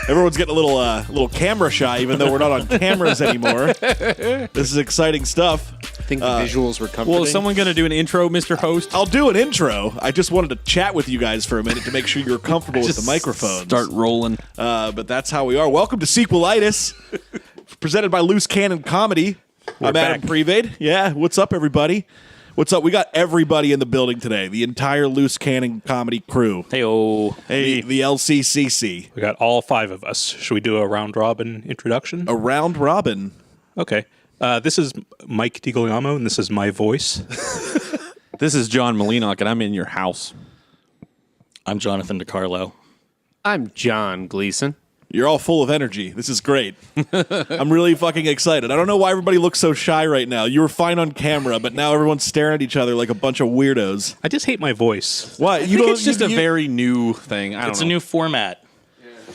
Everyone's getting a little camera shy, even though we're not on cameras anymore. This is exciting stuff. I think the visuals were comforting. Well, is someone going to do an intro, Mr. Host? I'll do an intro. I just wanted to chat with you guys for a minute to make sure you're comfortable with the microphones. Start rolling. But that's how we are. Welcome to Sequelitis, presented by Loose Cannon Comedy. I'm Adam Prevade. Yeah, what's up, everybody? What's up? We got everybody in the building today. The entire Loose Cannon Comedy crew. Hey-o. The LCCC. We got all five of us. Should we do a round robin introduction? A round robin. Okay. This is Mike DiGuglielmo, and this is my voice. This is John Malinock, and I'm in your house. I'm Jonathan DiCarlo. I'm John Gleason. You're all full of energy. This is great. I'm really fucking excited. I don't know why everybody looks so shy right now. You were fine on camera, but now everyone's staring at each other like a bunch of weirdos. I just hate my voice. Why? I think it's just a very new thing. I don't It's know. a new format.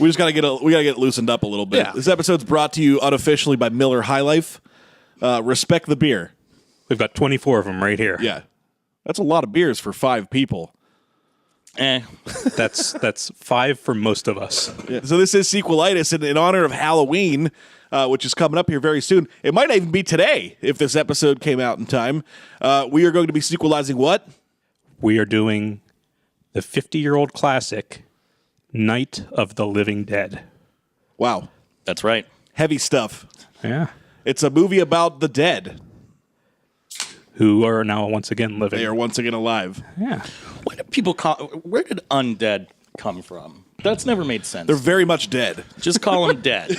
We just gotta get it loosened up a little bit. Yeah. This episode's brought to you unofficially by Miller High Life. Respect the beer. We've got 24 of them right here. Yeah, that's a lot of beers for 5 people. That's 5 for most of us. Yeah. So this is Sequelitis in honor of Halloween, which is coming up here very soon. It might even be today if this episode came out in time. We are going to be sequelizing what? We are doing the 50-year-old classic, Night of the Living Dead. Wow, That's right. heavy stuff. Yeah. It's a movie about the dead. Who are now once again living. They are once again alive. Yeah. Why do people where did undead come from? That's never made sense. They're very much dead. Just call them dead.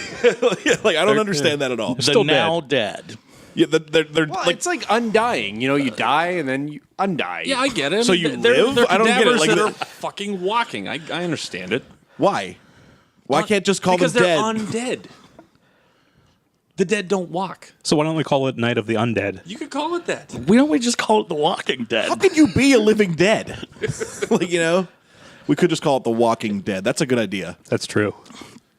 Like I don't understand that at all. The now dead. Yeah, they're Well, like it's like undying. You know, you die and then you undie. Yeah, I get it. So you live? I don't get it. cadavers Like that the- are fucking walking. I understand it. why? Why can't just call because them they're dead? undead. The dead don't walk. So why don't we call it Night of the Undead? You could call it that. Why don't we just call it The Walking Dead? How can you be a living dead? Like, you know, we could just call it The Walking Dead. That's a good idea. That's true.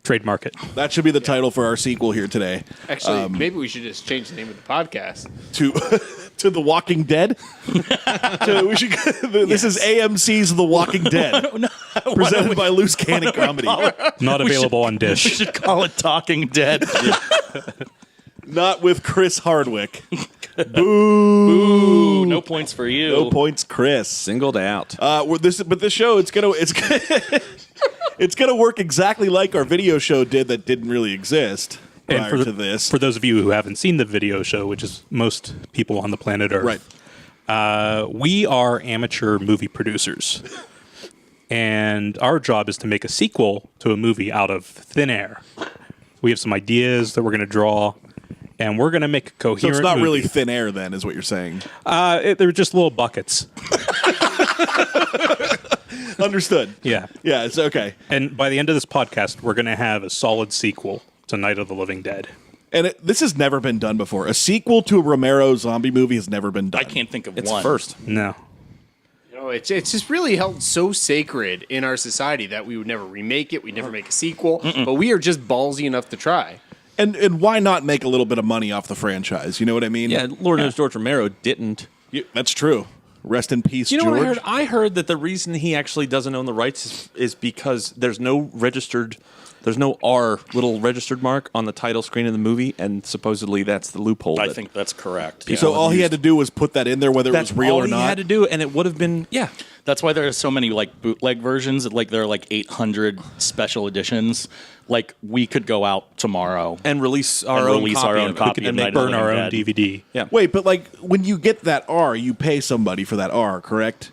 Trademark it. That should be the title for our sequel here today. Actually, maybe we should just change the name of the podcast. To to The Walking Dead. This is AMC's The Walking Dead, presented by Loose Cannon Comedy. Not available on We Dish. should call it Talking Dead. Not with Chris Hardwick. Ooh, no points for you. No points, Chris. Singled out. But this show, it's gonna work exactly like our video show did that didn't really exist prior to this. For those of you who haven't seen the video show, which is most people on the planet Earth, Right. We are amateur movie producers. And our job is to make a sequel to a movie out of thin air. We have some ideas that we're going to draw, and we're going to make a So coherent it's not movie. really thin air, then, is what you're saying. They're just little buckets. Understood. Yeah. Yeah, it's okay. And by the end of this podcast, we're going to have a solid sequel to Night of the Living Dead. And this has never been done before. A sequel to a Romero zombie movie has never been done. I can't think of It's one. first. No. You know, it's just really held so sacred in our society that we would never remake it. We'd never make a sequel. But we are just ballsy enough to try. And why not make a little bit of money off the franchise? You know what I mean? Yeah, Lord knows George Romero didn't. That's true. Rest in peace, You know George. what I heard? I heard that the reason he actually doesn't own the rights is because there's no R little registered mark on the title screen of the movie, and supposedly that's the loophole. I that think that's correct. So all he had to do was put that in there, whether it that's was real all or he not. had to do, and it would have been That's why there are so many like bootleg versions. Like there are like 800 special editions. Like we could go out tomorrow and release our own copy of And Night of burn the our Living own Dead. DVD. Yeah. Wait, but like when you get that R, you pay somebody for that R, correct?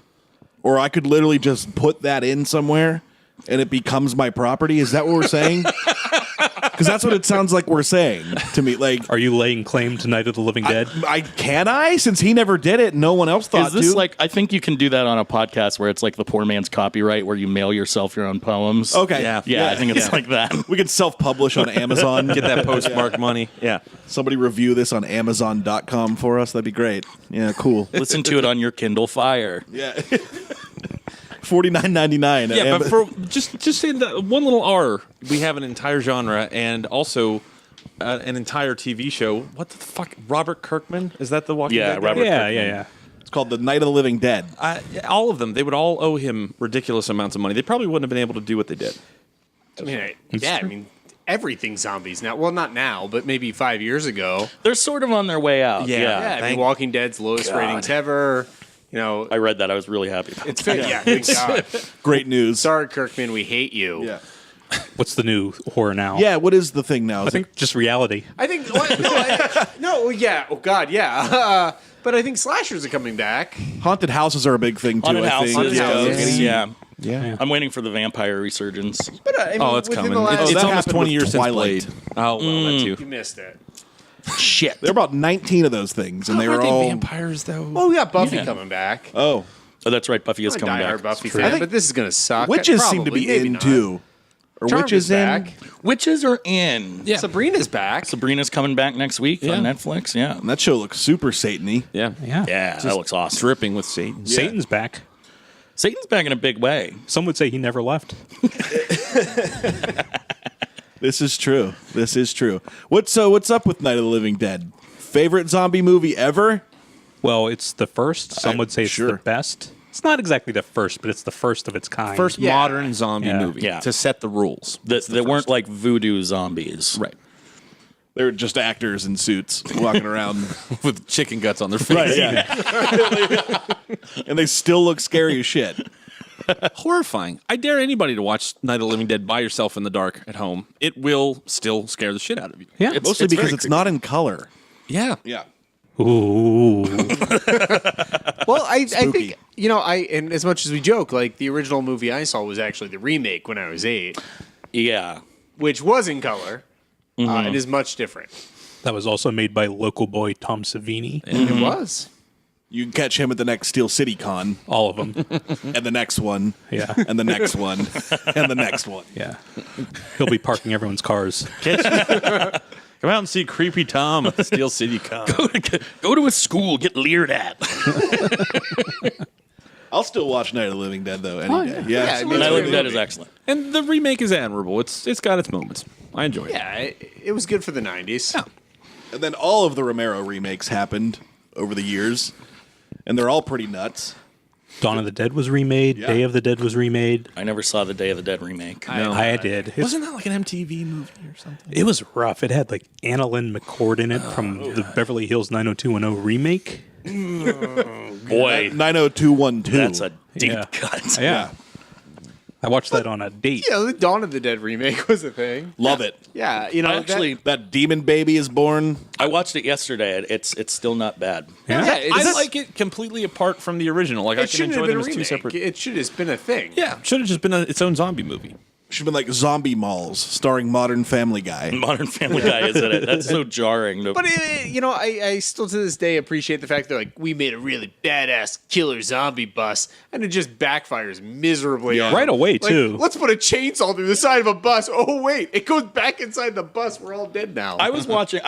Or I could literally just put that in somewhere and it becomes my property. Is that what we're saying? Because that's what it sounds like we're saying to me. Like, Are you laying claim to Night of the Living Dead? can I? Since he never did it, no one else thought Is this to. like? I think you can do that on a podcast where it's like the poor man's copyright, where you mail yourself your own poems. Okay. Yeah, I think it's like that. We could self-publish on Amazon. Get that postmark money. Yeah. Somebody review this on Amazon.com for us. That'd be great. Yeah, cool. Listen to it on your Kindle Fire. Yeah. $49.99. Yeah, but for just in the one little R, we have an entire genre and also an entire TV show. What the fuck? Robert Kirkman? Is that the Walking Yeah, Dead guy? Robert Yeah, Kirkman. yeah, yeah. It's called The Night of the Living Dead. All of them, they would all owe him ridiculous amounts of money. They probably wouldn't have been able to do what they did. I mean, everything's zombies now. Well, not now, but maybe 5 years ago. They're sort of on their way out. Yeah. Yeah, I mean, Walking Dead's lowest ratings ever. You know, I read that. I was really happy about it's that. yeah, thank God. Great news. Sorry, Kirkman, we hate you. Yeah. What's the new horror now? Yeah, what is the thing now? I think just reality. I think yeah. Oh God, yeah. But I think slashers are coming back. haunted houses are a big thing too. Haunted I think. houses, Haunted houses. ghosts, yeah. Yeah. I'm waiting for the vampire resurgence. But I mean, Oh, it's within coming. the last, It's that almost happened 20 with years Twilight. since Blade. Oh, well, that too. you missed it. Shit. There are about 19 of those things, and they were all. vampires, though? Oh, we got Buffy Yeah. coming back. Oh, Oh, that's right. Buffy is I'm a coming diehard back. Buffy true. fan, I think but this is gonna suck. witches seem to Probably, be maybe in not. too. Or Charmed witches is in? back. Witches are in. Yeah. Sabrina's back. Sabrina's coming back next week Yeah. on Netflix. Yeah. And that show looks super Satan-y. Yeah. Yeah. Yeah, that looks awesome. Dripping with Satan. Satan's back. Satan's back in a big way. Some would say he never left. This is true. This is true. What's up with Night of the Living Dead? Favorite zombie movie ever? Well, it's the first. Some would say it's sure. the best. It's not exactly the first, but it's the first of its kind. First Yeah. modern zombie Yeah. movie Yeah. to set the rules. That weren't like voodoo zombies. Right. They're just actors in suits walking around. With chicken guts on their face. Yeah. And they still look scary as shit. Horrifying. I dare anybody to watch Night of the Living Dead by yourself in the dark at home. It will still scare the shit out of you. Yeah. Mostly because very it's not in color. Yeah. Yeah. Ooh. Well, I Spooky. think and as much as we joke, like the original movie I saw was actually the remake when I was 8, Yeah. which was in color and is much different. That was also made by local boy Tom Savini. It was. You can catch him at the next Steel City Con, All of them. and the next one, Yeah. and the next one, and the next one. Yeah. He'll be parking everyone's cars. Come out and see Creepy Tom at the Steel City Con. Go to a school, get leered at. I'll still watch Night of the Living Dead though any day. Yeah, Yeah, I mean, Night of the it's Living Dead is excellent. And the remake is admirable. It's got its moments. I enjoy it. Yeah, it was good for the 90s. and then all of the Romero remakes happened over the years, and they're all pretty nuts. Dawn of the Dead was remade. Yeah. Day of the Dead was remade. I never saw the Day of the Dead remake. I did. Wasn't that like an MTV movie or something? It was rough. It had like Anna Lynn McCord in it from the Beverly Hills 90210 remake. Boy, 90212. that's a deep Yeah. cut. Yeah. I watched that on a date. Yeah, the Dawn of the Dead remake was a thing. Love it. Yeah, That demon baby is born. I watched it yesterday. It's still not bad. Yeah. it's, I like it completely apart from the original. Like I it can shouldn't have enjoy been them a as two remake. separate. It should have been a thing. Yeah, should have just been its own zombie movie. Should have been like Zombie Malls, starring Modern Family Guy. Modern Family Guy is in it. That's so jarring. But I still to this day appreciate the fact that like we made a really badass killer zombie bus, and it just backfires miserably. on Right them. away, Like, too. Let's put a chainsaw through the side of a bus. Oh wait, it goes back inside the bus. We're all dead now. I was watching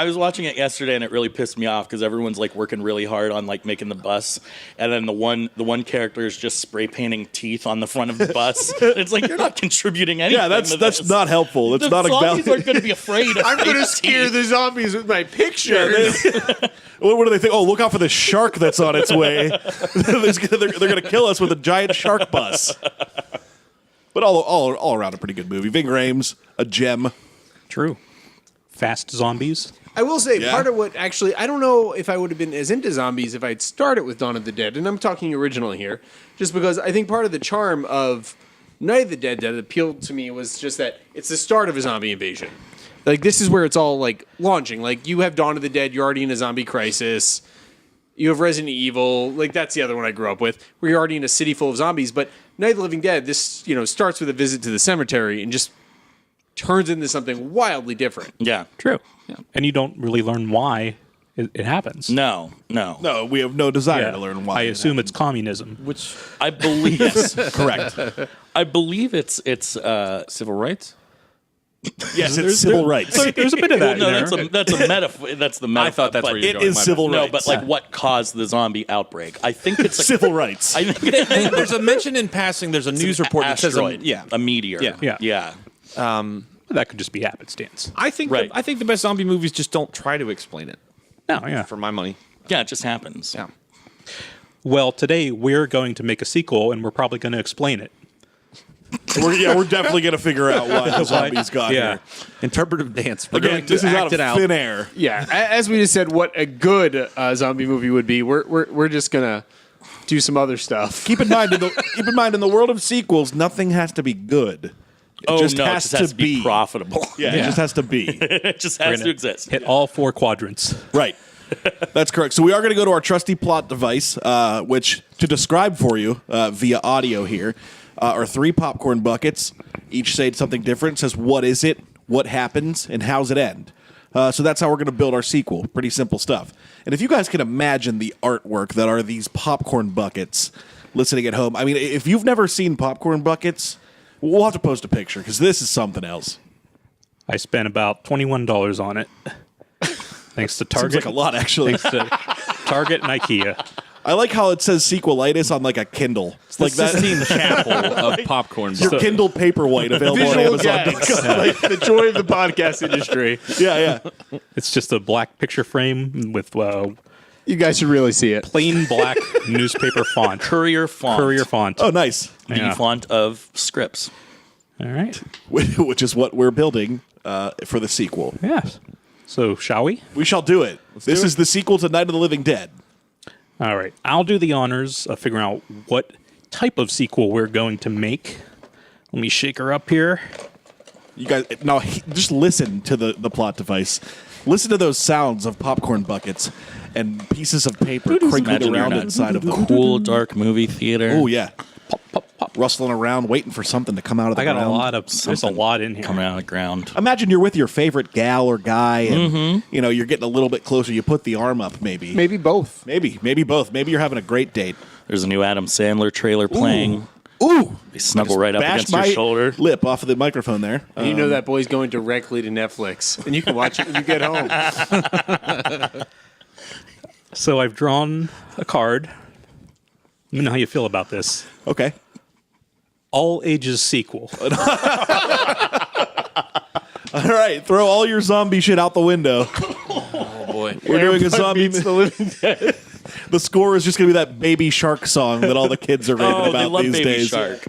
it yesterday, and it really pissed me off because everyone's like working really hard on like making the bus, and then the one character is just spray painting teeth on the front of the bus. It's like you're not contributing anything. Yeah, that's to this. not helpful. It's The not a zombies valid. aren't going to be afraid. Of I'm gonna fake scare teeth. the zombies with my pictures. What do they think? Oh, look out for the shark that's on its way. they're going to kill us with a giant shark bus. But all around a pretty good movie. Ving Rhames, a gem. True. Fast zombies. I will say, Yeah. part of what actually, I don't know if I would have been as into zombies if I'd started with Dawn of the Dead, and I'm talking original here, just because I think part of the charm of Night of the Dead that appealed to me was just that it's the start of a zombie invasion. Like, this is where it's all, like, launching. Like, you have Dawn of the Dead, you're already in a zombie crisis. You have Resident Evil, like, that's the other one I grew up with, where you're already in a city full of zombies. But Night of the Living Dead, this, starts with a visit to the cemetery and just turns into something wildly different. Yeah. True. Yeah. And you don't really learn why it happens. No. No, we have no desire Yeah. to learn why. I assume it's communism. Which I believe. Yes. correct. I believe it's civil rights? Yes, it's civil rights. There's a bit of that. no, in there. that's a metaphor. That's the metaphor. I thought that's but where you're It going. is my civil bad. No, rights. but like what caused the zombie outbreak? I think it's Civil rights. I think it's There's a mention in passing. There's a news report that says, asteroid. yeah. A meteor. Yeah. Yeah. Yeah. That could just be happenstance. I think Right. I think the best zombie movies just don't try to explain it. No, yeah. For my money. Yeah, it just happens. Yeah. Well, today we're going to make a sequel, and we're probably going to explain it. We're definitely going to figure out why the zombies got here. Interpretive dance. We're Again, going this to is act out it of out. thin air. Yeah, as we just said, what a good zombie movie would be. We're just gonna do some other stuff. Keep in mind, in the world of sequels, nothing has to be good. Oh, just no, it has just has to to be be. profitable. Yeah, it just has to be. It just has to exist. Hit all 4 quadrants. Right. That's correct. So we are going to go to our trusty plot device, which, to describe for you via audio here, are 3 popcorn buckets. Each say something different. Says what is it, what happens, and how's it end. So that's how we're going to build our sequel. Pretty simple stuff. And if you guys can imagine the artwork that are these popcorn buckets listening at home, I mean, if you've never seen popcorn buckets, we'll have to post a picture because this is something else. I spent about $21 on it. Thanks to Target. Seems like a lot, actually. Thanks to Target and IKEA. I like how it says Sequelitis on like a Kindle. It's like that. Sistine Chapel of popcorn. Your Kindle Paperwhite available on Visual Amazon. gags, like the joy of the podcast industry. Yeah. It's just a black picture frame with You guys should really see it. plain black newspaper font. Courier font. Courier font. Oh, nice. The Yeah. font of scripts. All right. Which is what we're building for the sequel. Yes. So, shall we? We shall do it. This is the sequel to Night of the Living Dead. All right. I'll do the honors of figuring out what type of sequel we're going to make. Let me shake her up here. You guys, now just listen to the plot device. Listen to those sounds of popcorn buckets and pieces of paper crinkled Imagine you're around in a inside of them. cool, dark movie theater. Oh, yeah. Pop, pop, pop. Rustling around, waiting for something to come out of the I got ground. a lot of. There's a lot in here. Coming out of the ground. Imagine you're with your favorite gal or guy, and you're getting a little bit closer. You put the arm up, maybe. Maybe both. Maybe both. Maybe you're having a great date. There's a new Adam Sandler trailer playing. Ooh! They snuggle right up Bash against my your shoulder. lip off of the microphone there. And you know that boy's going directly to Netflix, and you can watch it when you get home. So I've drawn a card. Let me know how you feel about this. Okay. All ages sequel. All right, throw all your zombie shit out the window. Oh, boy. We're doing a zombie. Beats the Living Dead. The score is just going to be that Baby Shark song that all the kids are raving Oh, they about love these Baby days. Shark.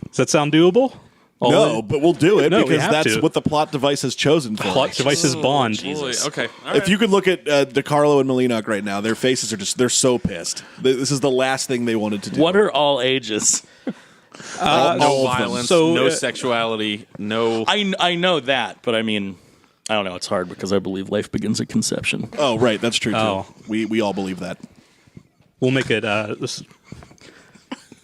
Does that sound doable? No, but we'll do it No, we because have that's to. what the plot device has chosen for. Plot us. devices bond. Jesus. Boy, okay. All If right. you could look at DeCarlo and Molinock right now, their faces are they're so pissed. This is the last thing they wanted to do. What are all ages? no all of them. violence, So, no sexuality, no. I know that, but I mean, I don't know. It's hard because I believe life begins at conception. Oh, right, that's true too. Oh. We all believe that. We'll make it.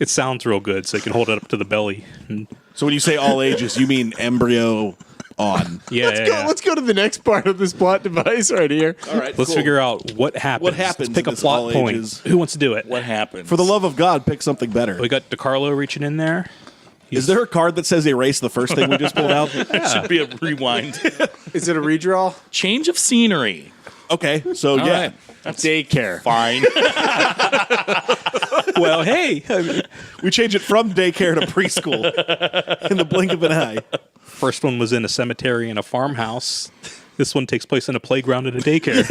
It sounds real good, so you can hold it up to the belly. And, So when you say all ages, you mean embryo on. yeah, Let's go to the next part of this plot device right here. All right, Let's figure out what happens. What happens Let's pick in a this all plot point. ages? Who wants to do it? What happened? For the love of God, pick something better. We got DeCarlo reaching in there. Is there a card that says erase the first thing we just pulled out? It should be a rewind. Is it a redraw? Change of scenery. Okay, so yeah. right. Daycare. Fine. Well, hey, We change it from daycare to preschool in the blink of an eye. first one was in a cemetery and a farmhouse. This one takes place in a playground and a daycare.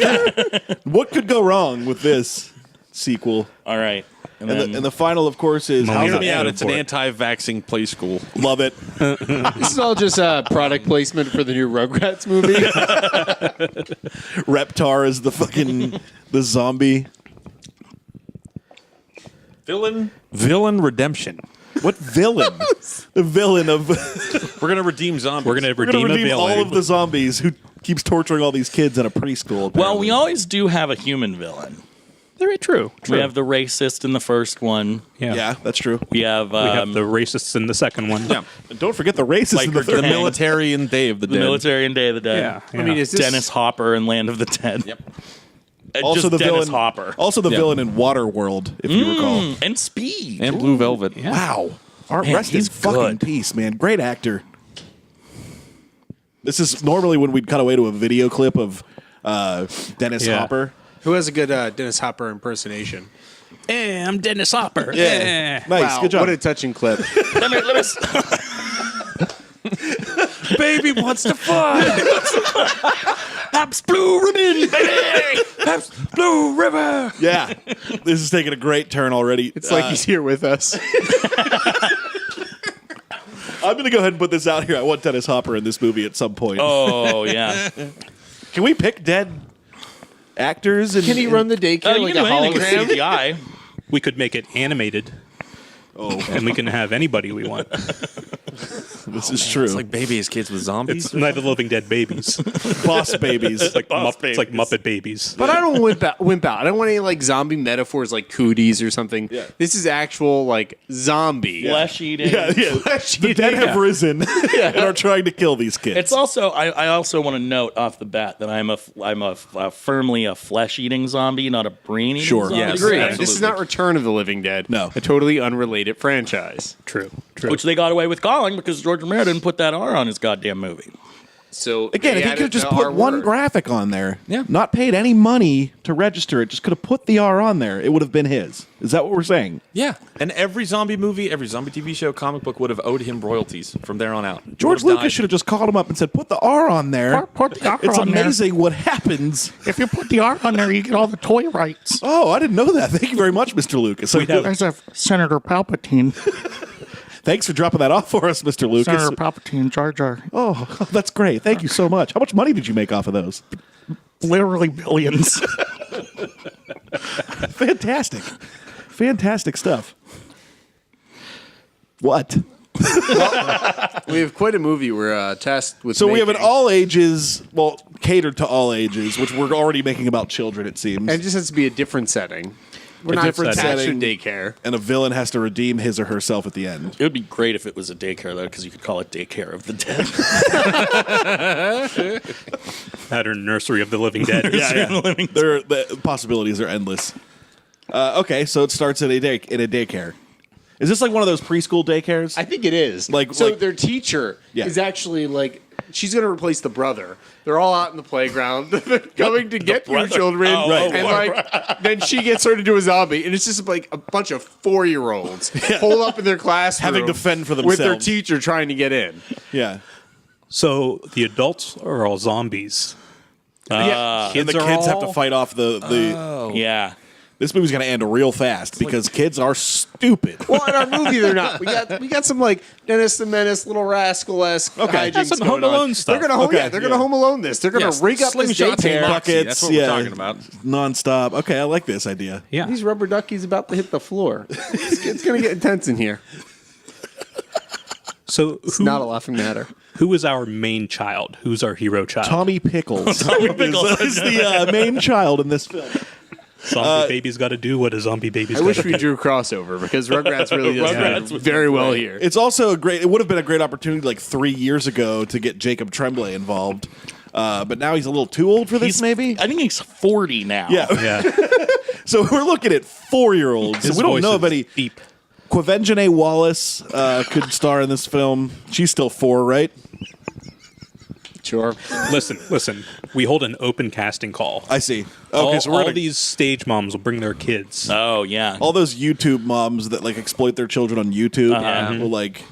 What could go wrong with this sequel? All right. And And then the final, of course, is Molina. how's Hear it me out. end It's an for it? anti-vaxxing play school. Love it. This is all just product placement for the new Rugrats movie. Reptar is the fucking the zombie. Villain redemption. What villain? The villain of We're gonna redeem zombies. We're gonna we're gonna redeem a redeem all villain. of the zombies who keeps torturing all these kids in a preschool. well, we apparently. always do have a human villain. Very true. We have the racist in the first one. yeah, that's true. We have, We have the racists in the second one. Yeah. And don't forget the racists in the Biker third. The gang. military and Day of the the Dead. military and Day of the Dead. Yeah. I mean, is this Dennis Hopper and Land of the Dead. Yep. Also Just the Dennis villain. Hopper. Also the Yeah. villain in Waterworld, if you recall. And Speed. And Blue Velvet. Wow. Art Man, rest in he's fucking good. peace, man. Great actor. This is normally when we'd cut away to a video clip of Dennis Yeah. Hopper. Who has a good Dennis Hopper impersonation? Hey, I'm Dennis Hopper. Nice, Wow, good job. what a touching clip. let me Baby wants to fly. Pabst Blue Ribbon, baby. Pabst Blue River. Yeah, this is taking a great turn already. It's like he's here with us. I'm going to go ahead and put this out here. I want Dennis Hopper in this movie at some point. Oh yeah. Can we pick dead actors? Can he run the daycare You like can a do anything with hologram? CGI. We could make it animated. Oh, And we can have anybody we want. this is true. It's like baby's kids with zombies. It's Night of the Living Dead babies. Boss babies. It's like Muppet babies. But I don't wimp out. I don't want any like zombie metaphors like cooties or something. Yeah. This is actual like zombie. Flesh eating. Yeah. The dead have risen and are trying to kill these kids. It's also I also want to note off the bat that I'm firmly a flesh eating zombie, not a brain eating Sure. zombie. Yes. Agreed. Absolutely. This is not Return of the Living Dead. No. A totally unrelated franchise. True. Which they got away with calling because George Romero didn't put that R on his goddamn movie. So Again, they if he added could have just the put R one word. graphic on there, Yeah. not paid any money to register it, just could have put the R on there, it would have been his. Is that what we're saying? Yeah, and every zombie movie, every zombie TV show, comic book would have owed him royalties from there on out. He George would have Lucas died. should have just called him up and said, put the R on there. Put the R It's on there. amazing what happens. If you put the R on there, you get all the toy rights. Oh, I didn't know that. Thank you very much, Mr. Lucas. There's a Senator Palpatine. Thanks for dropping that off for us, Mr. Lucas. Senator Palpatine, Jar Jar. Oh, that's great. Thank you so much. How much money did you make off of those? Literally billions. Fantastic. Fantastic stuff. What? We have quite a movie we're tasked with. So we have an making. all ages, well, catered to all ages, which we're already making about children, it seems. And it just has to be a different setting. We're not different attached to setting. daycare. And a villain has to redeem his or herself at the end. It would be great if it was a daycare though, because you could call it Daycare of the Dead. That or Nursery of the Living Dead. The possibilities are endless. Okay, so it starts in a daycare. Is this like one of those preschool daycares? I think it is. Like- so like- their teacher Yeah. is actually like she's going to replace the brother. They're all out in the playground. They're going to get new children, Right. and like then she gets turned into a zombie, and it's just like a bunch of 4-year-olds holed up in their classroom, Having to fend for with their themselves. teacher trying to get in. Yeah. So the adults are all zombies. Yeah. And the are kids have to all- fight off the Yeah. This movie's going to end real fast because kids are stupid. Well, in our movie, they're not. We got some like Dennis the Menace, Little Rascal-esque hijinks That's some going Home Alone on. stuff. They're gonna Okay, they're gonna yeah. Home Alone this. They're gonna Yes, rig up this slingshots and daycare. moxie. Buckets, That's what we're talking about. Nonstop. Okay, I like this idea. Yeah. These rubber duckies about to hit the floor. It's gonna get intense in here. So It's not a laughing matter. who is our main child? Who's our hero child? Tommy Pickles, is the main child in this film. Zombie baby's got to do what a zombie baby's I got wish to we do. drew crossover because Rugrats really does Rugrats do would very well here. It's also it would have been a great opportunity like 3 years ago to get Jacob Tremblay involved. But now he's a little too old for this, maybe? I think he's 40 now. Yeah. Yeah. So we're looking at 4-year-olds. His We don't voice know if is any. deep. Quavenjane Wallace could star in this film. She's still 4, right? Sure. Listen. We hold an open casting call. I see. Okay, all, so we're all gonna, these stage moms will bring their kids. Oh, yeah. all those YouTube moms that like exploit their children on YouTube will like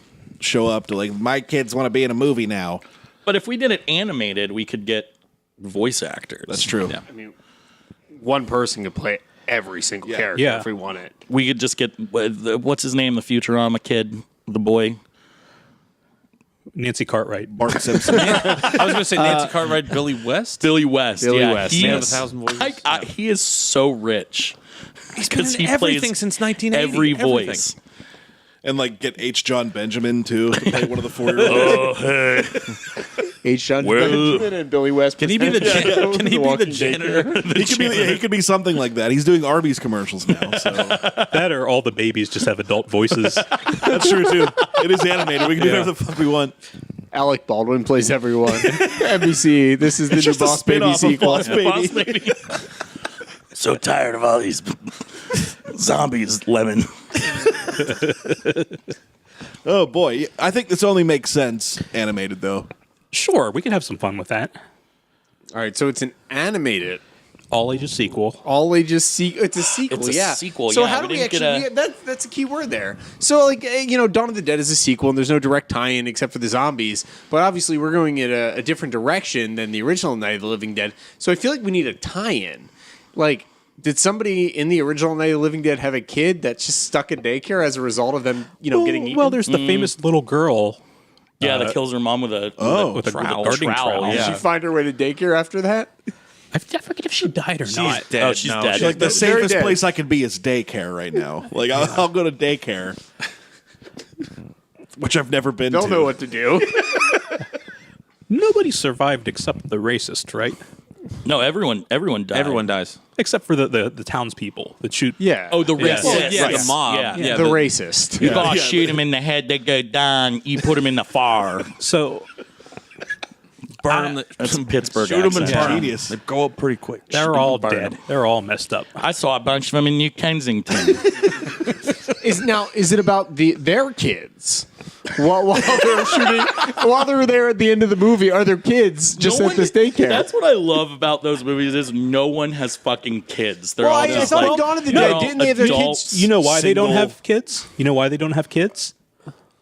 show up to like my kids want to be in a movie now. But if we did it animated, we could get voice actors. That's true. Yeah. I mean, one person could play every single character Yeah. if we want it. We could just get, what's his name, the Futurama kid, the boy? Nancy Cartwright. Bart Simpson. I was going to say Nancy Cartwright, Billy West. Billy West. Billy yeah, West, He Man yes. of a Thousand Voices. He is so rich. He's been Because in he everything plays since 1980. every Everything. voice. And like get H. John Benjamin too to play one of the 4-year-olds. H. John Well- Benjamin and Billy West. Can he be the Can he be the janitor? He could be something like that. He's doing Arby's commercials now. So That or all the babies just have adult voices. that's true too. It is animated. We can do whatever the fuck we want. Alec Baldwin plays everyone. NBC. This is the It's new just a Boss Baby spin-off of sequel. Boss Baby. Boss Baby. So tired of all these zombies, Lemon. Oh boy, I think this only makes sense animated though. Sure, we can have some fun with that. All right, so it's an animated All ages sequel. All ages it's a sequel. It's a yeah. sequel, So yeah, how we do we didn't get actually? That's a key word there. So like Dawn of the Dead is a sequel, and there's no direct tie-in except for the zombies. But obviously, we're going in a different direction than the original Night of the Living Dead. So I feel like we need a tie-in. Like, did somebody in the original Night of the Living Dead have a kid that's just stuck in daycare as a result of them, getting eaten? Well, there's the famous little girl. that kills her mom with a with a trowel. gardening trowel. Yeah. Did she find her way to daycare after that? I forget if she died or not. dead. Oh, she's dead. Like the Very safest dead. place I could be is daycare right now. Like I'll go to daycare, which I've never been Don't to. know what to do. Nobody survived except the racist, right? No, everyone died. Everyone dies. Except for the townspeople that shoot. Yeah. Oh, the Yes. racist. Yeah, Right. the mob. Yeah. Yeah, the racist. You gotta shoot him in the head, they go down. You put him in the fire. So Burn the That's Pittsburgh. shoot them and accent. burn 'em. Genius. They go up pretty quick. they're all Burn 'em. dead. They're all messed up. I saw a bunch of them in New Kensington. Is it about their kids? While they're shooting, while they're there at the end of the movie, are their kids just No at one- this daycare? That's what I love about those movies is no one has fucking kids. They're Well, all I just thought like in Dawn of the they're Dead, all didn't they have their adults, kids? You know why they don't single. have kids? You know why they don't have kids?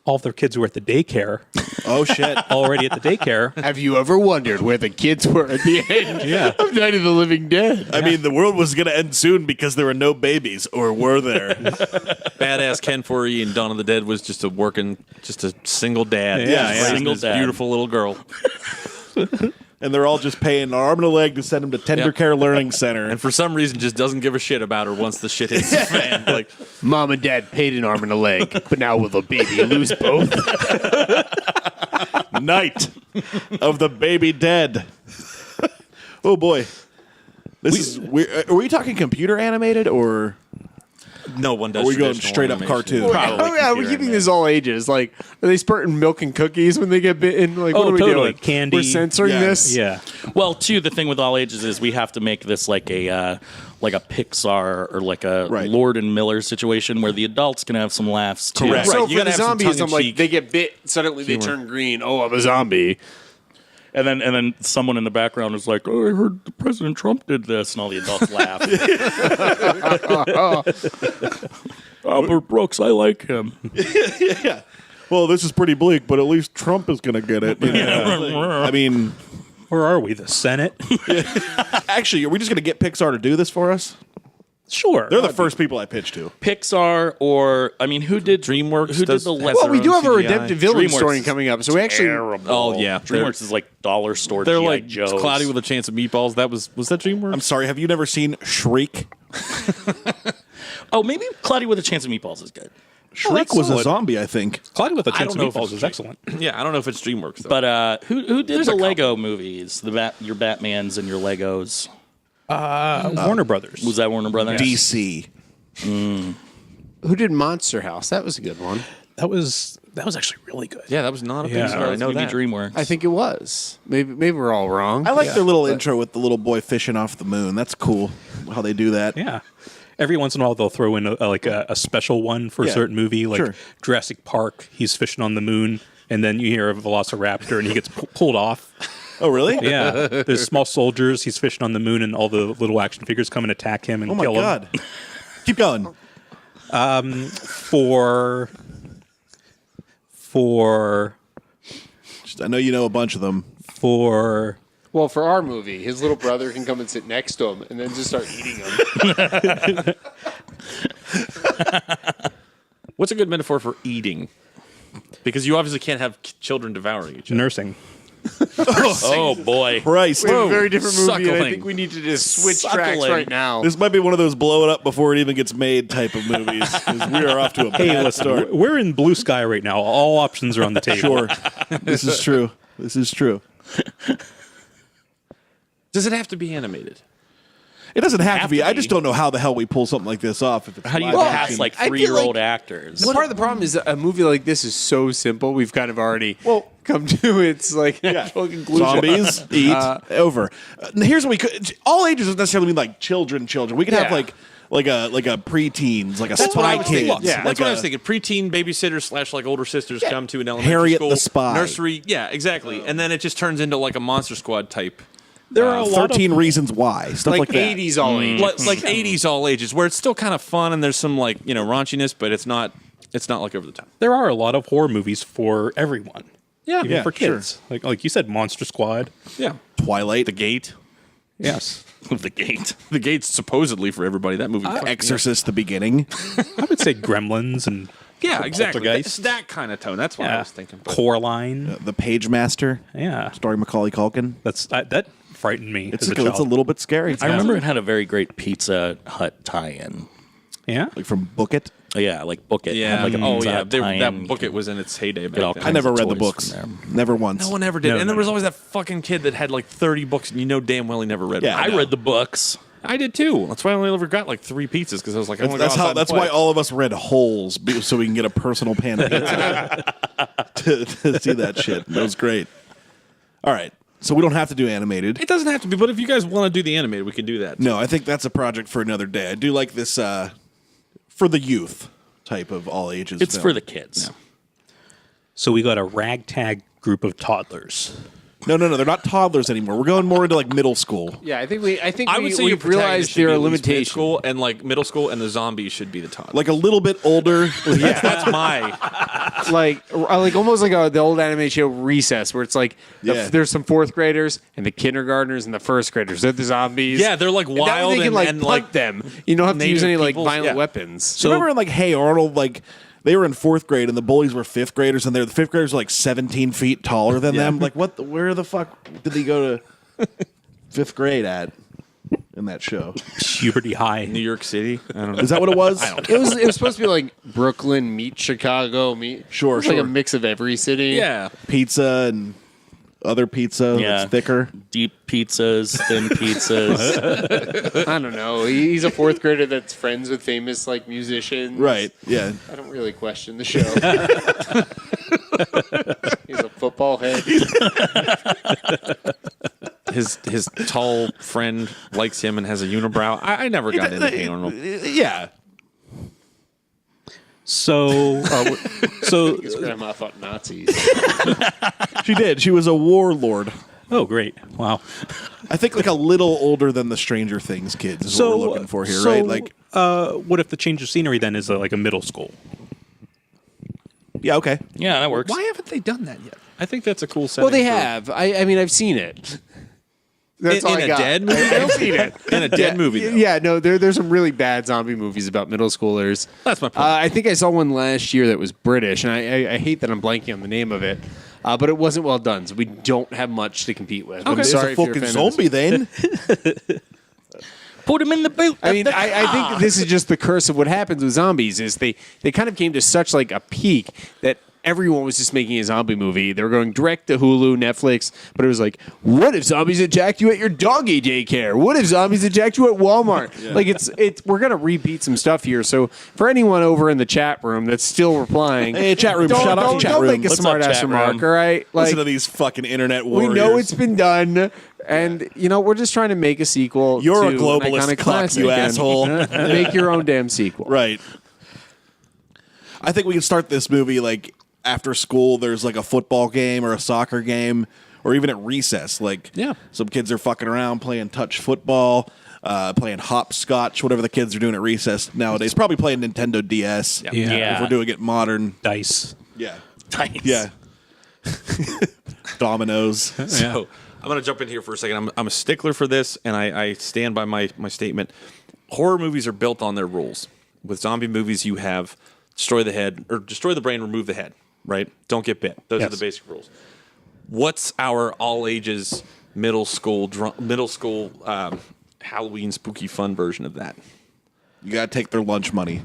All of their kids were at the daycare, Oh shit! already at the daycare. Have you ever wondered where the kids were at the end of Night of the Living Dead? I mean, the world was gonna end soon because there were no babies, or were there? Badass Ken Foree in Dawn of the Dead was just a single dad. Yeah, Raising single this dad. beautiful little girl. And they're all just paying an arm and a leg to send him to Tender Yep. Care Learning Center. And for some reason, just doesn't give a shit about her once the shit hits the fan. Like, Mom and Dad paid an arm and a leg, but now will the baby lose both? Night of the Baby Dead. Oh boy, this is weird. Are we talking computer animated or no one does. are we going traditional straight up animation. cartoon? Probably Oh yeah, we're computer keeping this all ages. Like, are they spurting milk and cookies when they get bitten? Like, what Oh, are we totally. doing? Candy. We're censoring Yeah. this. Yeah. Well, too, the thing with all ages is we have to make this like a Pixar or like a Right. Lord and Miller situation where the adults can have some laughs too. Correct. So Right, you for gotta the have some zombies, I'm like, tongue-in-cheek they get bit, suddenly they turn green. Oh, I'm a zombie. And then someone in the background is like, "Oh, I heard President Trump did this," and all the adults laugh. Albert Brooks, I like him. Yeah. Well, this is pretty bleak, but at least Trump is going to get it. you know? I mean, Where are we? The Senate? actually, are we just going to get Pixar to do this for us? Sure. They're the first people I pitched to. Pixar or who did DreamWorks Who did does the have lesser? Well, we do have a CGI. redemptive villain DreamWorks story is coming up, so we actually. Oh yeah, DreamWorks is like dollar store. They're G.I. like Joes. Cloudy with a Chance of Meatballs. Was that DreamWorks? I'm sorry, have you never seen Shriek? Oh, maybe Cloudy with a Chance of Meatballs is good. Shriek was a zombie, I think. Cloudy with a I Chance don't of know if Meatballs it's is excellent. Yeah, I don't know if it's DreamWorks though. But who did the Lego movies? Your Batmans and your Legos. Warner Brothers. Was that Warner Brothers? DC. Who did Monster House? That was a good one. That was actually really good. yeah, that was not a Yeah. Pixar. I know Maybe that. DreamWorks. I think it was. Maybe we're all wrong. I like their little intro with the little boy fishing off the moon. That's cool how they do that. Yeah. Every once in a while, they'll throw in a special one for a Yeah, certain movie, like sure. Jurassic Park. He's fishing on the moon, and then you hear a velociraptor, and he gets pulled off. Oh, really? Yeah, there's small soldiers. He's fishing on the moon, and all the little action figures come and attack him and Oh, my kill him. God. Keep going. For I know you know a bunch of them. Well, for our movie, his little brother can come and sit next to him and then just start eating him. What's a good metaphor for eating? Because you obviously can't have children devouring each other. nursing. Oh boy. Christ. We have a very different movie, and I Suckling. think we need to just switch tracks Suckling. right now. This might be one of those blow it up before it even gets made type of movies. 'Cause we are off to a Hey, bad listen, start. we're in blue sky right now. All options are on the table. Sure. This is true. This is true. Does it have to be animated? It doesn't have to Have be. to I just be. don't know how the hell we pull something like this off. If it's How do you live cast action. like I feel 3-year-old like- actors? Part of the problem is that a movie like this is so simple. We've kind of already Well- come to its like actual conclusion. zombies eat over? Here's what we could. All ages doesn't necessarily mean like children. We could have Yeah. like a preteens, like a That's what I spy was kids. thinking. Yeah. That's like what I a- was thinking. Preteen babysitters / like older sisters come to an elementary Harriet school. the Spy. Nursery. Yeah, exactly. And then it just turns into like a Monster Squad type. There are a lot 13 Reasons Why, stuff like, like that. 80s all ages. like 80s all ages, where it's still kind of fun and there's some like raunchiness, but it's not like over the top. There are a lot of horror movies for everyone. Yeah, Even for kids. Like you said, Monster Squad. Yeah, Twilight, The Gate. Yes. The Gate. The Gate's supposedly for everybody. That movie. fucked me up. Exorcist, the beginning. I would say Gremlins and Yeah, exactly. Poltergeist. It's that kind of tone. That's what I was thinking. But Coraline. The Page Master, Yeah. starring Macaulay Culkin. That frightened me It's as a it's a child. little bit scary. I remember it had a very great Pizza Hut tie-in. Yeah. Like from Book It. Oh, yeah, like Book It. yeah. Had like a Oh Pizza yeah. Hut That tie-in. book it was in its heyday. Back Get all then. I kinds never of read the toys books. from there. Never once. No one ever did. No, and no, there was no. always that fucking kid that had like 30 books, and damn well he never read Yeah, them. I read the books. I did too. That's why I only ever got like 3 pizzas because I was like, I want to go outside and That's play. why all of us read Holes so we can get a personal pan pizza to see that shit. That was great. All right, so we don't have to do animated. It doesn't have to be, but if you guys want to do the animated, we can do that. No, I think that's a project for another day. I do like this for the youth type of all ages. It's film. for the kids. So we got a ragtag group of toddlers. No, they're not toddlers anymore. We're going more into like middle school. Yeah, I think we I would say your we've realized there are limitations. School and like middle school, and the zombies should be the top. Like a little bit older. That's my. like almost like the old anime show Recess, where it's like Yeah. there's some fourth graders and the kindergartners and the first graders. They're the zombies. Yeah, they're like And that way wild they can and, like and punt like them. You don't have to use native any like peoples, violent yeah. weapons. So remember in like Hey Arnold, like they were in 4th grade and the bullies were 5th graders, and the 5th graders were like 17 feet taller than them. Like what? Where the fuck did they go to 5th grade at in that show? Puberty high. New York City. I don't know. Is that what it was? It was supposed to be like Brooklyn meet Chicago meet. Sure, It's like sure. a mix of every city. Yeah, Pizza and other pizza Yeah. that's thicker. Deep pizzas, thin pizzas. I don't know. He's a 4th grader that's friends with famous like musicians. Right. Yeah. I don't really question the show. He's a football head. his tall friend likes him and has a unibrow. I never got into Hey Arnold. Yeah. So, His grandma thought Nazis. She did. She was a warlord. oh, great. Wow. I think like a little older than the Stranger Things kids is what we're looking for here, right? Like, what if the change of scenery then is like a middle school? yeah, okay. Yeah, that works. Why haven't they done that yet? I think that's a cool setting. Well, they for- have. I mean, I've seen it. That's all in I a got. dead movie. I've seen it. In a dead movie. Though. Yeah, no, there's some really bad zombie movies about middle schoolers. That's my point. I think I saw one last year that was British, and I hate that I'm blanking on the name of it, but it wasn't well done, so we don't have much to compete with. I'm There's sorry a if you're a fucking fan of this. zombie then. Put him in the boot. I mean, I think this is just the curse of what happens with zombies is they kind of came to such like a peak that everyone was just making a zombie movie. They were going direct to Hulu, Netflix, but it was like, what if zombies attacked you at your doggy daycare? What if zombies attacked you at Walmart? Like it's we're gonna repeat some stuff here. So for anyone over in the chat room that's still replying, Hey, chat room, don't, shout out to don't, chat don't room. make a What's up, smart ass chat remark, room? all right? Like Listen to these fucking internet we warriors. know it's been done. And we're just trying to make a sequel. You're to a an globalist iconic cuck, classic, you and asshole. Make your own damn sequel. Right. I think we can start this movie like after school. There's like a football game or a soccer game, or even at recess. Like, Yeah. some kids are fucking around playing touch football, playing hopscotch, whatever the kids are doing at recess nowadays. Probably playing Nintendo DS. Yeah. If we're doing it modern. Dice. Yeah. Nice. Yeah. Dominoes. So I'm going to jump in here for a second. I'm a stickler for this, and I stand by my statement. Horror movies are built on their rules. With zombie movies, you have destroy the head, or destroy the brain, remove the head, right? Don't get bit. Those are Yes. the basic rules. What's our all ages middle school Halloween spooky fun version of that? You gotta take their lunch money.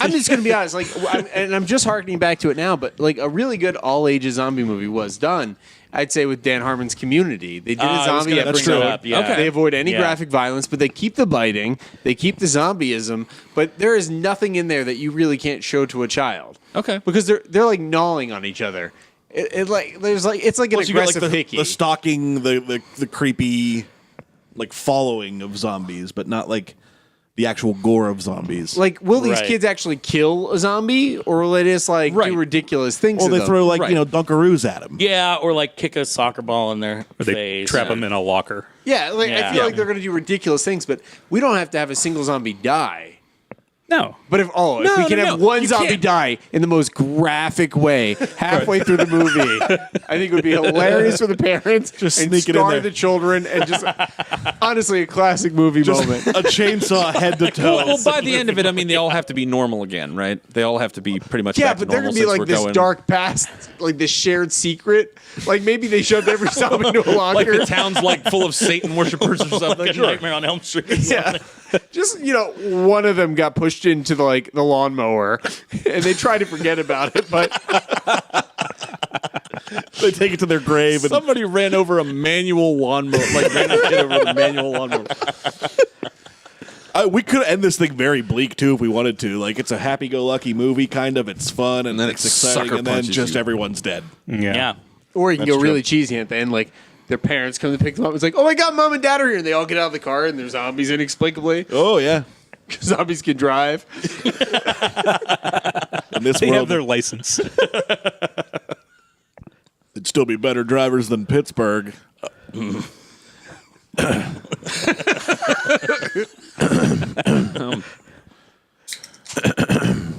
I'm just going to be honest. Like, I'm just harkening back to it now, but like a really good all ages zombie movie was done. I'd say with Dan Harmon's Community, they did a I was zombie gonna bring episode. that up, yeah. They avoid any Yeah. graphic violence, but they keep the biting, they keep the zombieism, but there is nothing in there that you really can't show to a child. Okay. Because they're like gnawing on each other. It's like an Plus you got, like, aggressive the hickey. stalking, the creepy, like following of zombies, but not like the actual gore of zombies. Like, will these Right. kids actually kill a zombie, or will they just like Right. do ridiculous things? or to they them? throw Right. Dunkaroos at them. Yeah, or like kick a soccer ball in their Or they face. trap them in a locker. Yeah, like I Yeah. feel like they're going to do ridiculous things, but we don't have to have a single zombie die. No. But if No, we can no, have no. one You zombie can't. die in the most graphic way halfway through the movie, I think it would be hilarious for the parents Just and sneak it in scar there. the children and just honestly a classic movie moment. A chainsaw head to toe. Well, by the end of it, I mean, they all have to be normal again, right? They all have to be pretty much Yeah, back but to they're normal gonna be since like we're this going- dark past, like this shared secret. Like maybe they shoved every zombie into a Like locker. the town's like full of Satan worshippers or something. Like a Nightmare on Elm Street. Yeah. Just, one of them got pushed into the lawnmower and they try to forget about it, but They take it to their grave. And Somebody ran over a manual lawnmower, like ran a kid over with a manual lawnmower. we could end this thing very bleak too if we wanted to. Like it's a happy-go-lucky movie, kind of. It's fun and then it it's exciting, sucker and then punches just you. everyone's dead. Yeah. or you can That's go true. really cheesy at the end, like their parents come to pick them up. It's like, oh my god, mom and dad are here, and they all get out of the car, and there's zombies inexplicably. Oh yeah. Zombies can drive. In this They world, have their license. it'd still be better drivers than Pittsburgh.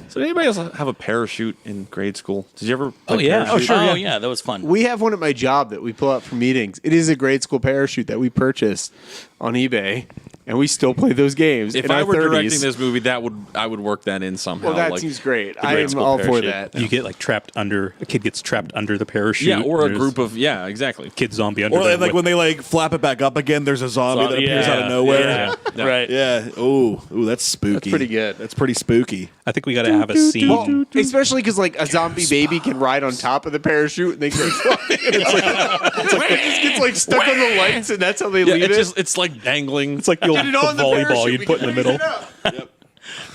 So did anybody else have a parachute in grade school? Did you ever? Oh, play yeah. parachute? Oh, yeah. That was fun. We have one at my job that we pull out for meetings. It is a grade school parachute that we purchased on eBay, and we still play those games. If in I our were 30s. directing this movie, I would work that in somehow. well, that like, seems great. the I grade am school all for parachute. that. You get like trapped under. A kid gets trapped under the parachute. Yeah, or a There's group of exactly. kid zombie under. Or the like when they flap it back up again, there's a zombie that appears out of nowhere. Yeah. Right. Yeah. Ooh, that's spooky. That's pretty good. That's pretty spooky. I think we got to have a scene. Well, especially because like a zombie baby can ride on top of the parachute and they go flying. It just gets like stuck on the lights and that's how they Yeah, leave it. it's like dangling. It's like the, old, Get it the on the volleyball parachute, you'd we put in can the raise middle. it up.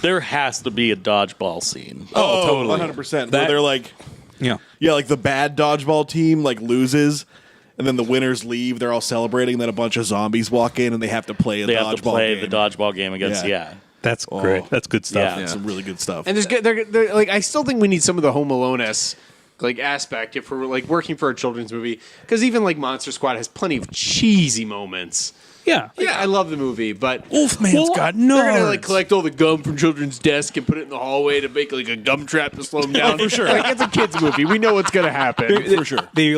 There has to be a dodgeball scene. Oh, totally. 100%. Where That- they're like, Yeah. yeah, like the bad dodgeball team like loses, and then the winners leave. They're all celebrating. Then a bunch of zombies walk in, and they have to play a They dodgeball have to play game. the dodgeball game against, Yeah. yeah. That's great. That's good stuff. Yeah. Some really good stuff. And there's good. They're like I still think we need some of the Home Alone-esque like aspect if we're like working for a children's movie because even like Monster Squad has plenty of cheesy moments. Yeah. Like, I love the movie, but Wolfman's got they're gonna nards. like collect all the gum from children's desk and put it in the hallway to make like a gum trap to slow them down. For sure, like it's a kids movie. We know what's gonna happen. for sure. They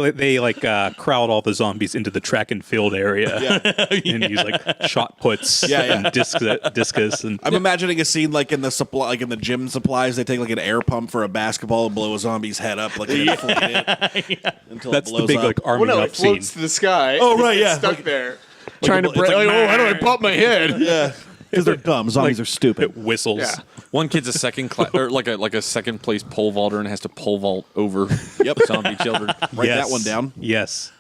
crowd all the zombies into the track and field area and use like shot puts Yeah. and discus and I'm imagining a scene like in the supply, like in the gym supplies. They take like an air pump for a basketball and blow a zombie's head up, like and inflate it until that's it the blows big up. like arming Well, no, up it scene. floats to the sky. Oh, right, It's yeah. stuck Like- there, trying to it's break. like, Like, oh, how do I pop my head? Yeah, because they're dumb. Zombies are stupid. It whistles. Yeah. One kid's a second class or like a second place pole vaulter and has to pole vault over zombie children. Write Yes. that one down. Yes.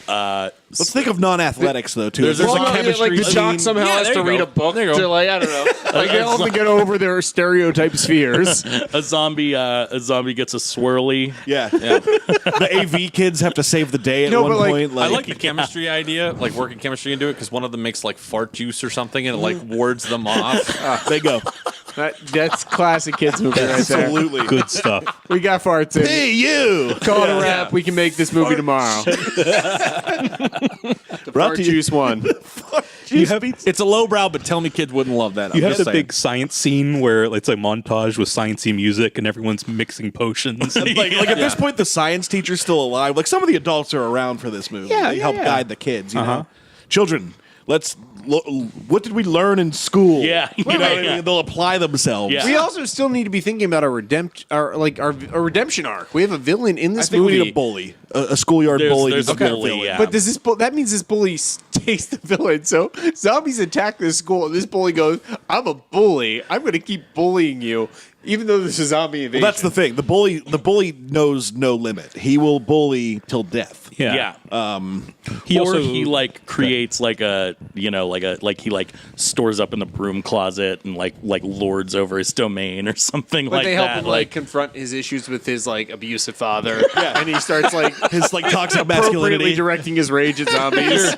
Let's think of non-athletics though too. There's There's a like Well, no, chemistry like the jock scene. somehow Yeah, has there to you read go. a book There you go. to like I don't know. Like they have to get over their stereotype spheres. A zombie gets a swirly. Yeah. The AV kids have to save the day at No, one but, like, point. I like the chemistry idea, like working chemistry into it, because one of them makes like fart juice or something, and it like wards them off. They go. That's classic kids movie right there. Absolutely. Good stuff. We got farts in. Hey, you. Call it a wrap. We can make this movie tomorrow. Brought Fart to you. juice one. It's a lowbrow, but tell me kids wouldn't love that. You I'm have just the saying. big science scene where it's a montage with sciencey music and everyone's mixing potions. Like at this point, the science teacher's still alive. Like some of the adults are around for this movie. Yeah, They yeah, help yeah. guide the kids. You know, children. What did we learn in school? Yeah. You know what I mean? They'll apply themselves. Yeah. We also still need to be thinking about our redemption arc. We have a villain in I this think movie. we need a bully, a schoolyard bully. there's to a be our bully, villain. yeah. But does this that means this bully stays the villain? So zombies attack this school, and this bully goes, "I'm a bully. I'm going to keep bullying you, even though this is a zombie invasion." Well, that's the thing. The bully knows no limit. He will bully till death. Yeah. He Or also he like creates like a like he like stores up in the broom closet and like lords over his domain or something But like they help that. him like confront his issues with his like abusive father. Yeah, and he starts like His like toxic appropriately masculinity. directing his rage at zombies.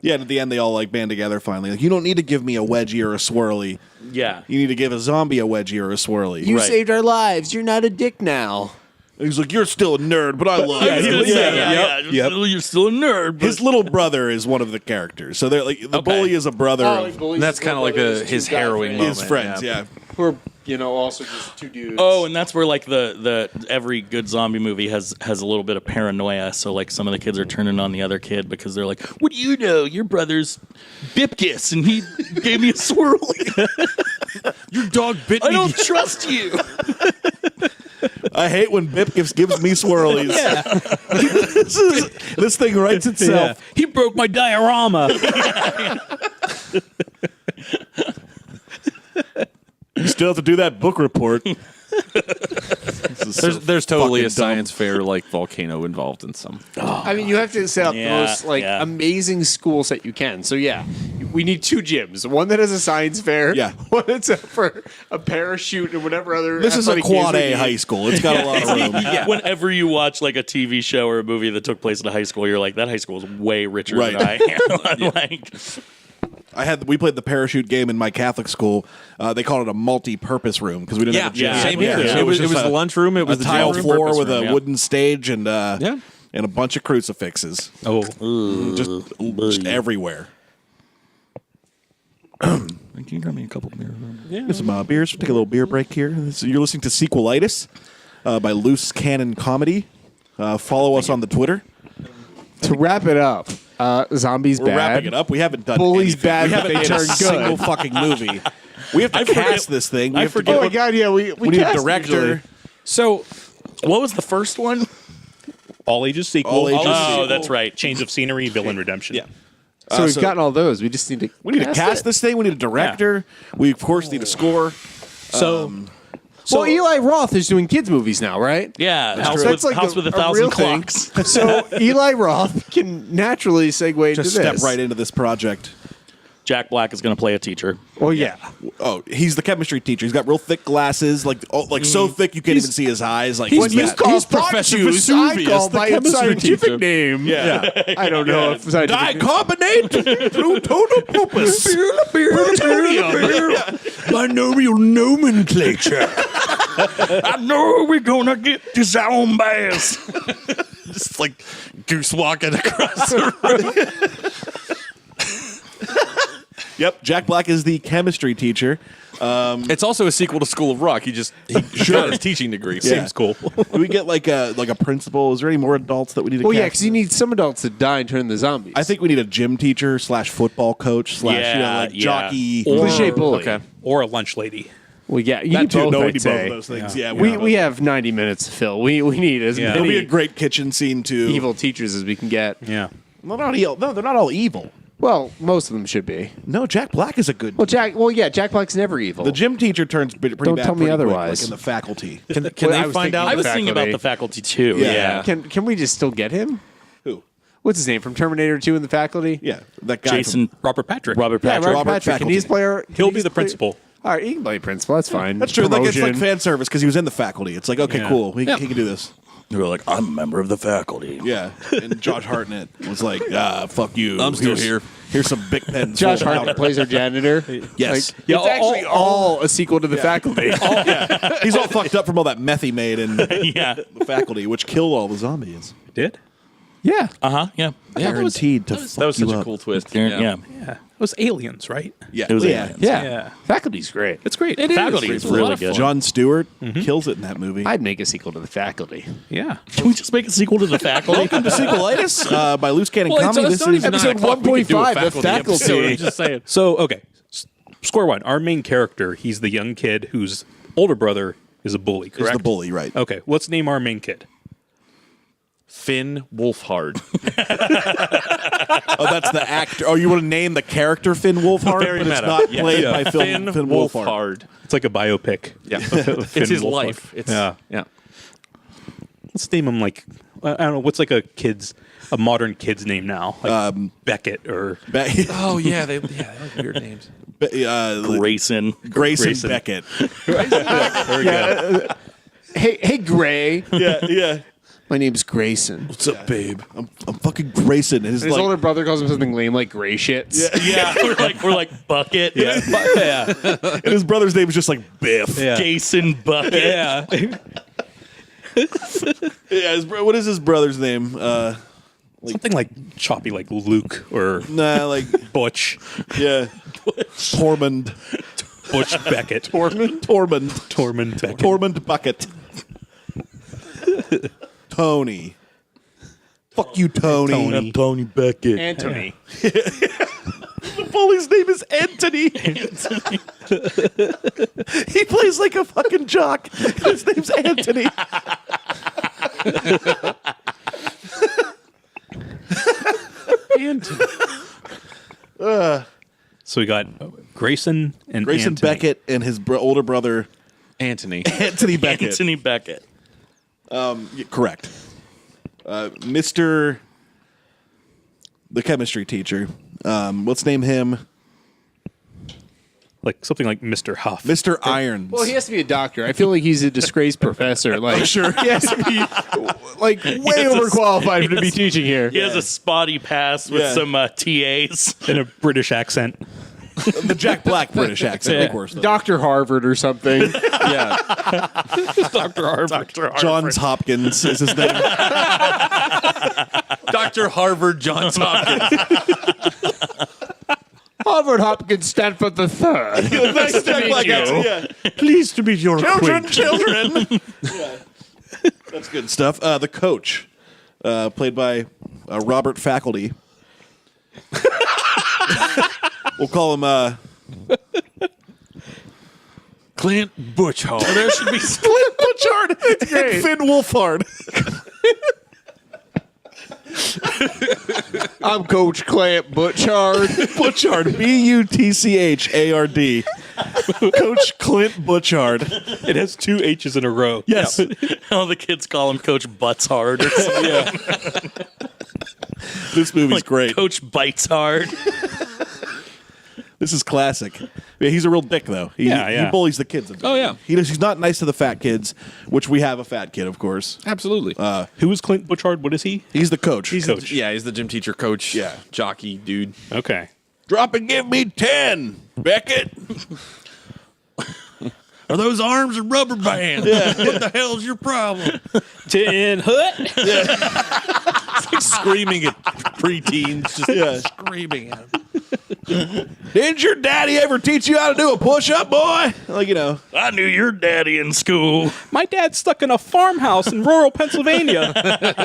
Yeah, and at the end, they all like band together finally. Like, you don't need to give me a wedgie or a swirly. Yeah. You need to give a zombie a wedgie or a swirly. You Right. saved our lives. You're not a dick now. And he's like, you're still a nerd, but I love you. You're still a nerd. His little brother is one of the characters. So they're like the bully is a brother of And that's kind of like his harrowing moment. his friends. Yeah. Who are, also just two dudes. Oh, and that's where like the every good zombie movie has a little bit of paranoia. So like some of the kids are turning on the other kid because they're like, "What do you know? Your brother's Bipkiss, and he gave me a swirly. Your dog bit I don't trust you." I hate when Bipkiss gives me swirlies. This thing writes itself. He broke my diorama. You still have to do that book report. There's totally a fucking dumb. science fair like volcano involved in some. I mean, you have to set up the Yeah, most yeah. amazing school set you can. So yeah, we need two gyms. One that has a science fair. Yeah. One that's for a parachute and whatever other. This is a athletic games quad they A need. high school. It's got a lot of room. Whenever you watch like a TV show or a movie that took place in a high school, you're like, that high school is way richer Right. than I am. Like, We played the parachute game in my Catholic school. They called it a multi-purpose room because we didn't have a gym. Same here. So It was just the lunchroom. It was a the tile gym room, floor purpose with room, a yeah. wooden stage and Yeah. and a bunch of crucifixes Oh, just everywhere. Can you grab me a couple beers? Get some beers. Take a little beer break here. You're listening to Sequelitis by Loose Cannon Comedy. Follow us on the Twitter. To wrap it up, zombies We're bad. wrapping it up. We haven't done Bullies anything. bad, We but haven't they made turn a good. single fucking movie. We have to cast this thing. We have to Oh get my god! Yeah, we we need a cast director. usually. so what was the first one? all ages sequel. All ages Oh, sequel. that's right. Change of scenery, villain redemption. Yeah. So we've so- gotten all those. We just need to. We need to cast it. this thing. We need a director. We of course need a score. So, Well, Eli Roth is doing kids movies now, right? Yeah, House, true. with, That's like House a- with a a Thousand real thing. Clocks. So Eli Roth can naturally segue into Just this. step right into this project. Jack Black is going to play a teacher. Well, yeah. Oh, he's the chemistry teacher. He's got real thick glasses, like so thick you can't even see his eyes. Like When you that. call Professor Professor I Vesuvius, call the by its chemistry scientific teacher. name. Yeah. I don't know if scientific Dicarbonate plutonium. Binomial nomenclature. I know we're going to get the zombies. Just like goose walking across the room. Yep, Jack Black is the chemistry teacher. It's also a sequel to School of Rock. He got his teaching degree. seems cool. Do we get like a principal? Is there any more adults that we need to Well, yeah, cast? because you need some adults to die and turn into zombies. I think we need a gym teacher / football coach / Yeah, jockey. cliche bully. Okay. Or a lunch lady. Well, yeah, you That need too. both. No, we I'd need both say. of those things. Yeah, We have 90 minutes to fill. We need as Yeah. It'll be many a great kitchen scene too. evil teachers as we can get. Yeah. Well, not evil. No, they're not all evil. Well, most of them should be. No, Jack Black is a good. Well, Jack Black's never evil. The gym teacher turns pretty Don't bad. tell me pretty quick, otherwise. like in the faculty. Can Well, they I was find thinking out? I was faculty. thinking about the faculty too. Yeah. Yeah. Can we just still get him? Who? What's his name from Terminator 2 in the faculty? Yeah, that guy. Jason Robert Patrick. Robert Yeah, Patrick. Robert Patrick. Can he faculty. play our? can He'll he be the play- principal. All right, he can play principal. That's fine. That's true. Like it's like Promotion. fan service because he was in the faculty. It's like okay, Yeah. cool. He can do this. They were like, I'm a member of the faculty. Yeah, and Josh Hartnett was like, fuck you. I'm still here. Here's some big pens. Josh full of Hartnett powder." plays our janitor. Yes. Like, it's actually all a sequel to the faculty. He's all fucked up from all that meth he made in Yeah. the faculty, which killed all the zombies. Did? Yeah. Uh-huh. Yeah. Guaranteed to That fuck was you such a up. cool twist. Yeah. Yeah. It was aliens, right? Yeah, It was yeah. aliens. Yeah. Yeah. Faculty's great. It's great. Faculty is really good. John Stewart kills it in that movie. I'd make a sequel to the faculty. Yeah. Can we just make a sequel to the faculty? Welcome to Sequelitis by Loose Cannon Comedy. This is Episode 1.5 of faculty. Just saying. So, okay. Square one. Our main character, he's the young kid whose older brother is a bully, is correct? the bully, right? Okay. Let's name our main kid. Finn Wolfhard. Oh, that's the actor. Oh, you want to name the character Finn Wolfhard, Very but it's meta. not Yeah. played Yeah. by Finn Wolfhard. Wolfhard. It's like a biopic. Yeah. of Finn It's his Wolfhard. life. It's, Yeah. yeah. Let's name him like, I don't know, what's like a modern kid's name now? Like Beckett or. Oh, yeah. They have weird names. Grayson. Grayson Beckett. Very good. Hey, Gray. Yeah. My name's Grayson. What's up, babe? I'm fucking Grayson. And His older brother calls him something lame like Gray Shits. Yeah, we're like Bucket. Yeah. and his brother's name is just like Biff. Yeah. Jason Bucket. Yeah. Yeah. What is his brother's name? Something like choppy, like Luke or Nah, like Butch. yeah, Tormund. Butch Beckett. Tormund Beckett. Tormund Bucket. Tony. Fuck you, Tony. Tony Beckett. Anthony. The bully's name is Anthony. He plays like a fucking jock. His name's Anthony. Anthony. So we got Grayson and Grayson Anthony. Beckett and his older brother Anthony. Anthony Beckett. Anthony Beckett. Yeah, correct. Mr. The chemistry teacher. Let's name him Like something like Mr. Huff. Mr. Irons. Well, he has to be a doctor. I feel like he's a disgraced professor. Like, sure. he has to be like way overqualified to be teaching here. He has a spotty past with Yeah. some TAs. in a British accent. The Jack Black British accent, of course. though. Dr. Harvard or something. Yeah. Dr. Harvard. Johns Hopkins is his name. Dr. Harvard Johns Hopkins. Harvard Hopkins Stanford the Third. Nice Jack Black you. accent. Yeah. Pleased to meet your acquaintance. Children. Yeah. That's good stuff. The coach, played by Robert Faculty. We'll call him Clint Butchhart. There should be Clint Butchard and Finn Wolfhard. I'm Coach Clamp Butchard. Butchard, Butchard. Coach Clint Butchard. It has 2 H's in a row. Yes. all the kids call him Coach Butts Hard or something. This movie's Like great. Coach Bites Hard. This is classic. Yeah, he's a real dick, though. He bullies the kids. Oh, yeah. He's not nice to the fat kids, which we have a fat kid, of course. Absolutely. Who is Clint Butchard? What is he? He's the coach. he's coach. he's the gym teacher, coach, Yeah. jockey, dude. Okay. Drop and give me 10, Beckett. Are those arms or rubber bands? What the hell's your problem? 10 Hut. Screaming at preteens, just Screaming at him. Didn't your daddy ever teach you how to do a push-up, boy? Like, you know. I knew your daddy in school. My dad's stuck in a farmhouse in rural Pennsylvania.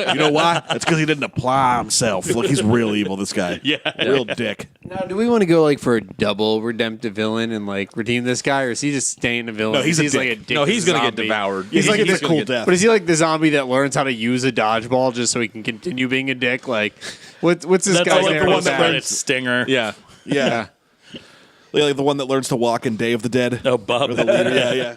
You know why? That's because he didn't apply himself. Look, he's real evil, this guy. Yeah. Real dick. Now, do we want to go like for a double redemptive villain and like redeem this guy, or is he just staying a villain? No, he's a like dick. a dick. no, he's gonna get zombie? devoured. He's like a gonna cool get- death. But is he like the zombie that learns how to use a dodgeball just so he can continue being a dick? Like, what's this That's guy's like name? the one What's that that? learned Stinger. Yeah. Yeah. Like the one that learns to walk in Day of the Dead. Oh, Bub. Yeah.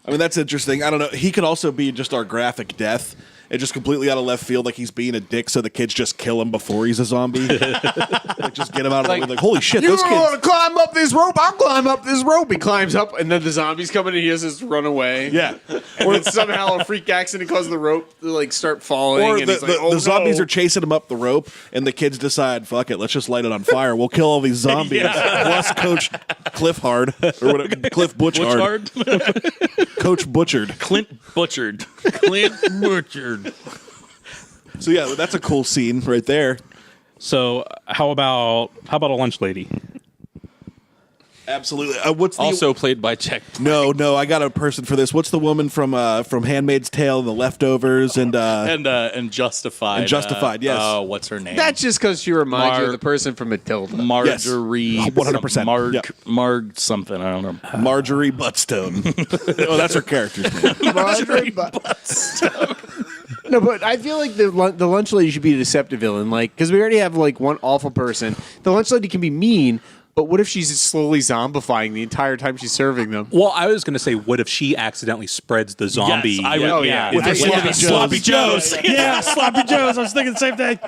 I mean, that's interesting. I don't know. He could also be just our graphic death. It just completely out of left field, like he's being a dick, so the kids just kill him before he's a zombie. Like, just get him out of the way. Like, holy shit, You those want kids. to climb up this rope? I'll climb up this rope. He climbs up, and then the zombies come in, and he has to just run away. Yeah. Or it's somehow a freak accident causes the rope to like start falling. Or and the, he's like, the, oh, the zombies no. are chasing him up the rope, and the kids decide, fuck it, let's just light it on fire. We'll kill all these zombies. Plus Coach Cliff Hard, or whatever, Cliff Butchard. Butchard. Coach Butchard. Clint Butchard. Clint Butchard. So yeah, that's a cool scene right there. So how about a lunch lady? Absolutely. What's the Also played by Jack. No, I got a person for this. What's the woman from Handmaid's Tale and The Leftovers and And Justified. And Justified, yes. Oh, what's her name? That's just because she reminds you of Mar- the person from Matilda. Marjorie. 100%. Marg, Yep. Marg something. I don't know. Marjorie Buttstone? Oh, that's her character's name. Marjorie No, but I feel like the lunch lady should be a deceptive villain, like because we already have like one awful person. The lunch lady can be mean, but what if she's slowly zombifying the entire time she's serving them? Well, I was going to say, what if she accidentally spreads the zombie? Yes, I would. Oh, Yeah. yeah. With her Sloppy Joes. Yeah, Sloppy Joes. I was thinking the same thing.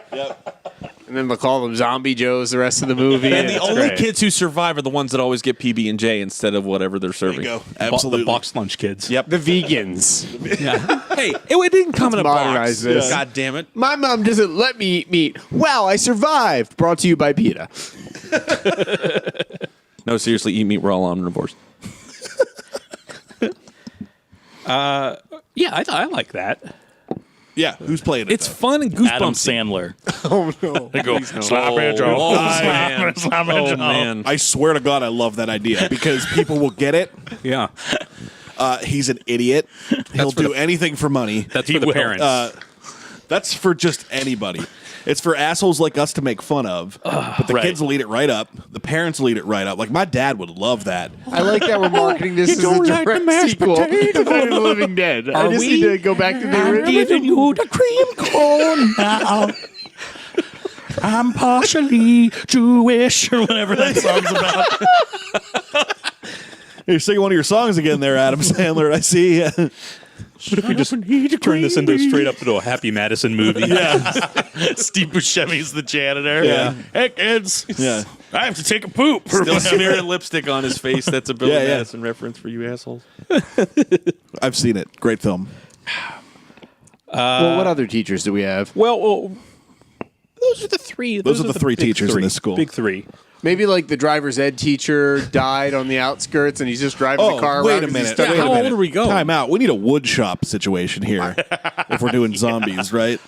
And then they'll call them Zombie Joes the rest of the movie. And the it's only great. kids who survive are the ones that always get PB&J instead of whatever they're serving. Go. The Absolutely. box lunch kids. Yep. The vegans. Hey, it didn't come in a modernize box. this. God damn it. My mom doesn't let me eat meat. Wow, I survived. Brought to you by PETA. No, seriously, eat meat. We're all omnivores. Yeah, I like that. Yeah, who's playing it? It's though? fun and goosebumps. Adam Sandler. Oh, no. They go, slap it, Joe. Oh, man. Oh, man. I swear to God, I love that idea because people will get it. Yeah. He's an idiot. He'll do anything for money. That's for the parents. That's for just anybody. It's for assholes like us to make fun of. But the Right. kids will eat it right up. The parents will eat it right up. Like, my dad would love that. I like that we're marketing this as a direct sequel to Night of the Living Dead. I just need to go back to the original. you the cream corn now. I'm partially Jewish or whatever that song's about. You're singing one of your songs again there, Adam Sandler. I see. What if we just turn this into straight up into a Happy Madison movie? Yeah. Steve Buscemi's the janitor. Yeah. Hey, kids. Yeah. I have to take a poop. Still smearing lipstick on his face. That's a Billy Yeah, yeah. Madison reference for you assholes. I've seen it. Great film. Well, what other teachers do we have? Well, those are the three. Those are the three big teachers in this school. Big three. Maybe like the driver's ed teacher died on the outskirts and he's just driving the car wait around. a 'cause he's minute. stuck Wait in a a- How minute. old are we going? Time out. We need a wood shop situation here if we're doing zombies, right?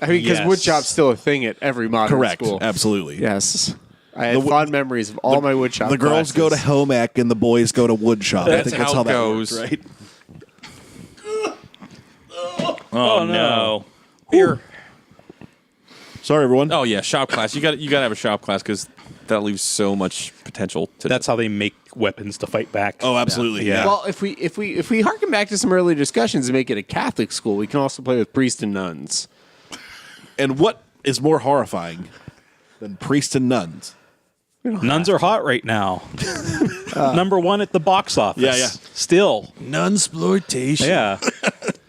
I mean, because Yes. wood shop's still a thing at every modern Correct. school. Absolutely. Yes. I had fond memories of all my wood shop The girls go to classes. home ec and the boys go to wood shop. I That's think that's how how it that goes. works, right? Oh, no. Here. Sorry, everyone. Oh yeah, shop class. You got to have a shop class because that leaves so much potential. To That's how they make weapons to fight back. Oh, absolutely. Yeah. Yeah. Well, if we harken back to some early discussions and make it a Catholic school, we can also play with priests and nuns. And what is more horrifying than priests and nuns? Nuns are hot right now. Number one at the box office. Yeah, yeah. Still. Nunsploitation. Yeah.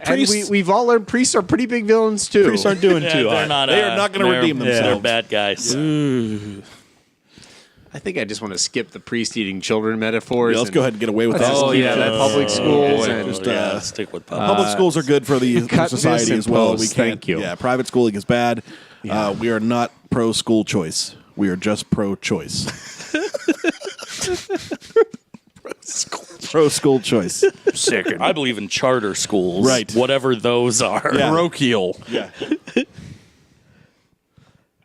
And we've all learned priests are pretty big villains too. Priests aren't doing Yeah, too they're hot. not. They are not gonna they're- redeem They're themselves. bad guys. I think I just want to skip the priest eating children metaphors. Yeah, let's and go ahead and get away with let's that. just keep it at public schools boy. and just, Yeah, let's stick with public. Public schools are good for the Cut society this in as well. post. We can't. Thank you. Yeah, private schooling is bad. We are not pro school choice. We are just pro choice. Pro school choice. second. I believe in charter schools. Right. Whatever those are. Yeah. Parochial. Yeah.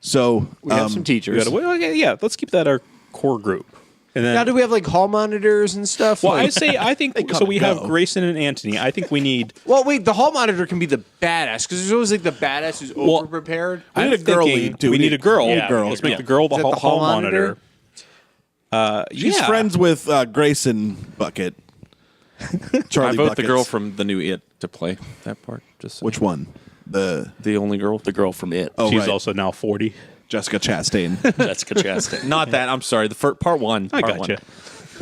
So We have some teachers. Yeah, let's keep that our core group. And then Now, do we have like hall monitors and stuff? well, Like- I think come so. We and have go. Grayson and Anthony. I think we need. well, wait. The hall monitor can be the badass because there's always like the badass who's over prepared. We need I'm a girl thinking lead, too. We need a girl. Yeah, girl. Let's make yeah. the girl the Is that hall, the hall monitor. she's yeah. friends with Grayson Bucket. Charlie I vote the Buckets. girl from the new It to play that part. Just so. Which one? The the only girl? The girl from It. oh, She's right. also now 40. Jessica Chastain. Jessica Chastain. Not that. I'm sorry. The part one. I part gotcha.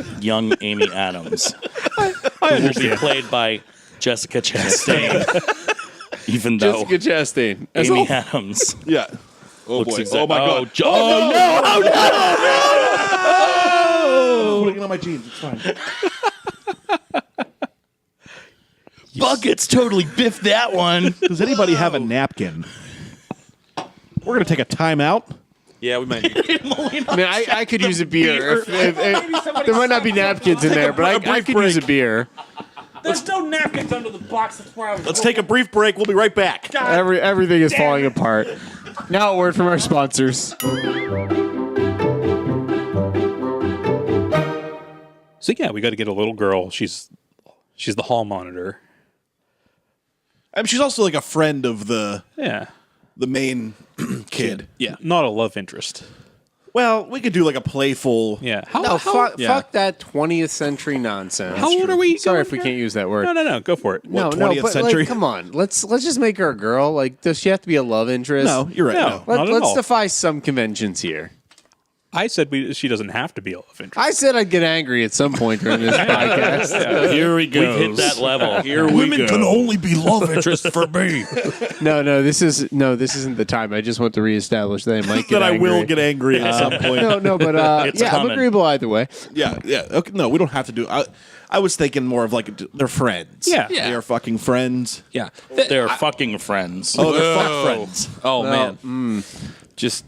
one. Young Amy Adams. I Will be understand. played by Jessica Chastain. Even though Jessica Chastain. As Amy all- Adams Yeah. Oh looks boy. exact- Oh my god. no! Putting it on my jeans. It's fine. Buckets totally biffed that one. Does anybody have a napkin? We're gonna take a timeout. Yeah, we might. I mean, I could use a beer. If there might not be napkins in there, but I could use a beer. There's no napkins under the box. That's where I was. Let's take a brief break. We'll be right back. Everything is falling apart. Now a word from our sponsors. So yeah, we got to get a little girl. She's the hall monitor. I mean, she's also like a friend of the Yeah. main kid. Yeah. Not a love interest. Well, we could do like a playful. Yeah. How, No, yeah. fuck that 20th century nonsense. how old are we? Sorry going if we here? can't use that word. No. Go for it. No, 20th but century? like, come on. Let's just make her a girl. Like, does she have to be a love interest? No, you're right. No. No. Not at Let's all. defy some conventions here. I said she doesn't have to be a love interest. I said I'd get angry at some point during this podcast. Here we go. We've hit that level. Here we Women go. can only be love interests for me. No, this isn't the time. I just want to reestablish that I might get That I angry. will get angry at some point. No, but It's yeah, I'm coming. agreeable either way. Yeah. Okay, no, we don't have to do. I was thinking more of like they're friends. Yeah. They are fucking friends. Yeah. They're fucking friends. Oh, they're fuck friends. Oh Well, man. Just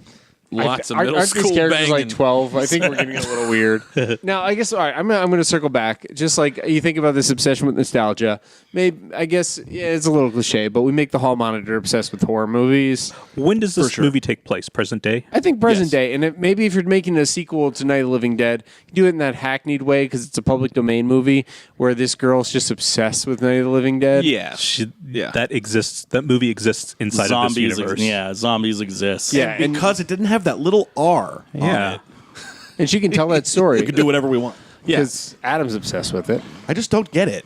lots of Aren't middle these school characters banging. like 12? I think we're getting a little weird. Now, I guess, all right, I'm going to circle back. Just like you think about this obsession with nostalgia, maybe, I guess, yeah, it's a little cliche, but we make the hall monitor obsessed with horror movies. When does this sure. movie take place? Present day? I think present Yes. day, and maybe if you're making a sequel to Night of the Living Dead, you do it in that hackneyed way because it's a public domain movie where this girl's just obsessed with Night of the Living Dead. Yeah. Yeah. That movie exists inside of this universe. Zombies exist. Yeah, and, Because it didn't have that little R. on Yeah. it. and she can tell that story We can do whatever we want. because Adam's obsessed with it. I just don't get it.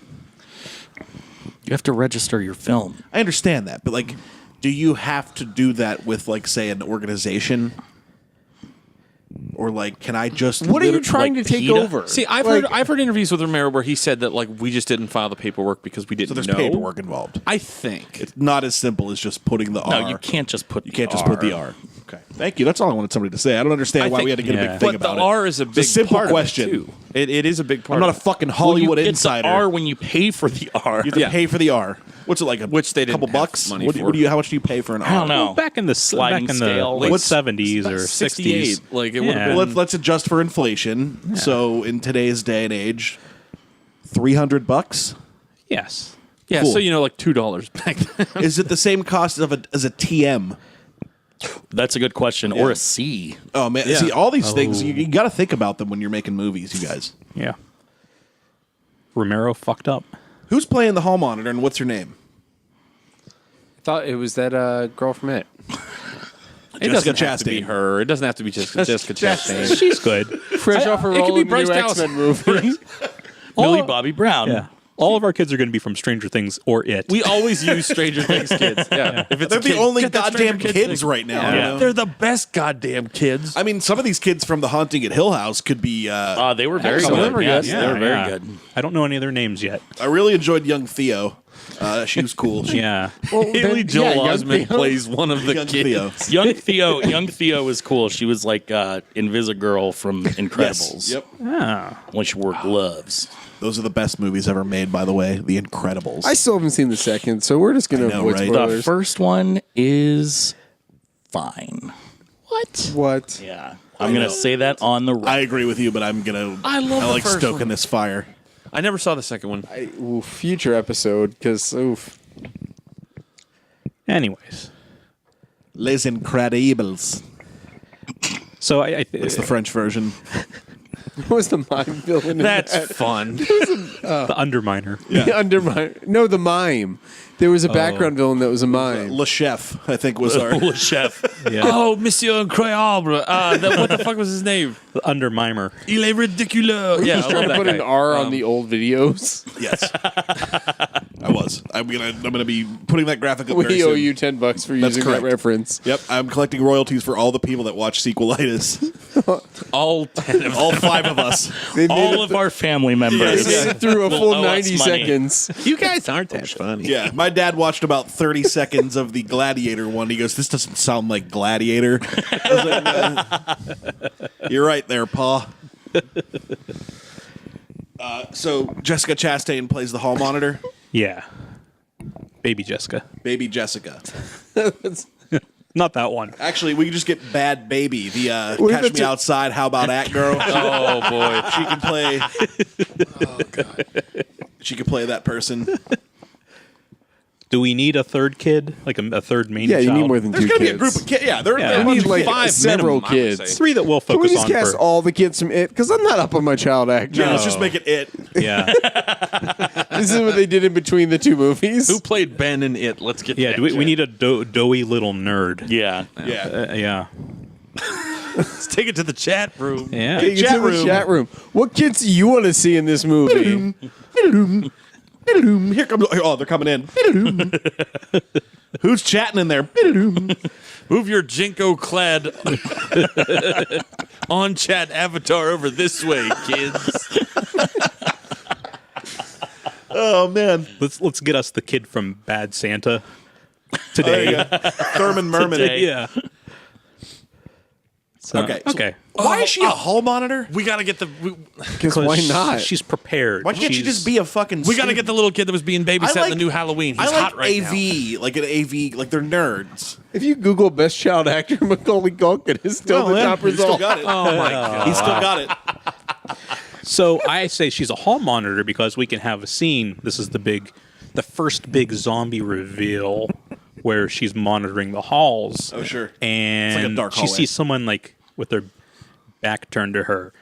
You have to register your film. I understand that, but like, do you have to do that with like, say, an organization? Or like, can I just? What are you lit- trying like, to take PETA? over? See, I've heard interviews with Romero where he said that like we just didn't file the paperwork because we didn't So there's know. paperwork involved. I think. It's not as simple as just putting the R. No, you can't just put. You can't just put the R. Okay, thank you. That's all I wanted somebody to say. I don't understand I why think- we had to get a yeah. big thing But the about it. R is a big It's a simple part question. Of it too. It is a big part. I'm not a of it. fucking Well, Hollywood it's insider. the R when you pay for the R. You have to Yeah. pay for the R. What's it like? Which they didn't couple have bucks. money What for. do you? How much do you pay for an R? I don't know. Back in the Sliding scale, late like 70s or 68. 60s. Like it would have Yeah. been. Well, let's adjust for inflation. So in today's day and age, $300. Yes. Yeah, Cool. so like $2 back then. Is it the same cost of as a TM? That's a good question. Or a C. Oh man, Yeah. see all these things. You got to think about them when you're making movies, you guys. Yeah. Romero fucked up. Who's playing the hall monitor and what's her name? I thought it was that girl from It. It doesn't have to be Chastain. her. It doesn't have to be Jessica Chastain. She's good. Fresh off her it could role be in the Bryce new Dallas. X-Men movie. Millie Bobby Brown. Yeah. All of our kids are going to be from Stranger Things or It. We always use Stranger Things kids. Yeah. If it's They're a kid, the only get that goddamn Stranger kids thing. right now. Yeah. you know? They're the best goddamn kids. I mean, some of these kids from The Haunting at Hill House could be. They were very Some of good. them are Yes, good. they were very Yeah. good. I don't know any of their names yet. I really enjoyed young Theo. She was cool. Yeah. Haley Joel young Osment Theo. plays one of the Young kids. Theo. Young Theo was cool. She was like Invisigirl from Incredibles. Yep. When she wore gloves. Those are the best movies ever made, by the way. The Incredibles. I still haven't seen the second, so we're just going I to know, avoid right? The spoilers. first one is fine. What? Yeah. I'm going to say that on the I agree with you, but I'm gonna. I love the like first stoking one. this fire. I never saw the second one. Future episode, because, oof. Anyways. Les Incredibles. So It's the French version. What was the mime villain in That's that? fun. the Underminer. The Undermine. No, the mime. There was a background villain that was a mime. Le Chef, I think, was our. Le Chef. Yeah. Oh, Monsieur Incroyable. What the fuck was his name? The Undermimer. Il est ridicule. Yeah, I Trying love to that put guy. an R on the old videos. Yes. I was. I'm gonna be putting that graphic up very We owe soon. you $10 for That's using that correct. reference. Yep, I'm collecting royalties for all the people that watch Sequelitis. All 10 of All 5 of us. They made All it, of our family members. they made it through a will full owe us 90 money. seconds. You guys aren't that funny. Yeah, my dad watched about 30 seconds of the Gladiator one. He goes, "This doesn't sound like Gladiator." I was like, "You're right there, Pa." So Jessica Chastain plays the hall monitor. Yeah. Baby Jessica. Baby Jessica. Not that one. Actually, we can just get Bad Baby. The What if Catch it's Me a- Outside, How About At Girl. Oh, boy. She can play. Oh, God. She could play that person. Do we need a third kid? Like a third main Yeah, you child? need more than There's two gonna kids. be a group of kids. Yeah, there Yeah. are I a need bunch of like five several minimum, I would kids. say. Three that we'll Can we focus just on cast for. all the kids from It? Because I'm not up on my child actor. Yeah, let's just make it. Yeah. This is what they did in between the two movies. Who played Ben in It? Let's get Yeah, that. we need a doughy little nerd. Yeah. Yeah. Yeah. Let's take it to the chat room. Yeah. Take it Chat to the room. chat room. What kids do you want to see in this movie? Here comes. Oh, they're coming in. Who's chatting in there? Move your Jinko-clad on-chat avatar over this way, kids. Oh man, Let's get us the kid from Bad Santa today. Thurman Merman. Yeah. So, Okay. Okay. Why is she a hall monitor? We gotta get the. Because why not? She's prepared. Why can't she She's- just be a fucking? We gotta get the little kid that was being babysat in the new Halloween. He's I like hot right AV, like an AV, like they're nerds. If you Google best child actor, Macaulay Culkin is still the top He still result. got it. Oh my god, he still got it. So I say she's a hall monitor because we can have a scene. This is the first big zombie reveal where she's monitoring the halls. Oh sure. And It's like a dark she hallway. sees someone like with their back turned to her,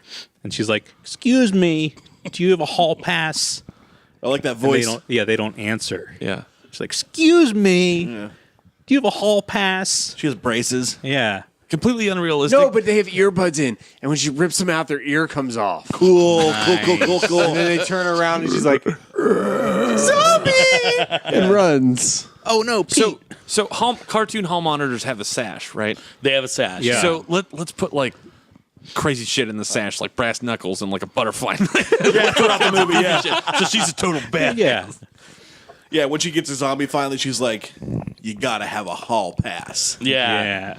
and she's like, "Excuse me, do you have a hall pass?" I like that And voice. they don't answer. Yeah. She's like, "Excuse me, do you have a hall pass?" She has braces. Yeah. Completely unrealistic. No, but they have earbuds in, and when she rips them out, their ear comes off. Cool. And then they turn around, and she's like, "Zombie!" and runs. Oh no, Pete. So cartoon hall monitors have a sash, right? They have a sash. Yeah. So let's put like crazy shit in the sash, like brass knuckles and like a butterfly. Throughout the movie, yeah. So she's a total bad. Yeah. Yeah, when she gets a zombie, finally, she's like, "You gotta have a hall pass," Yeah. Yeah.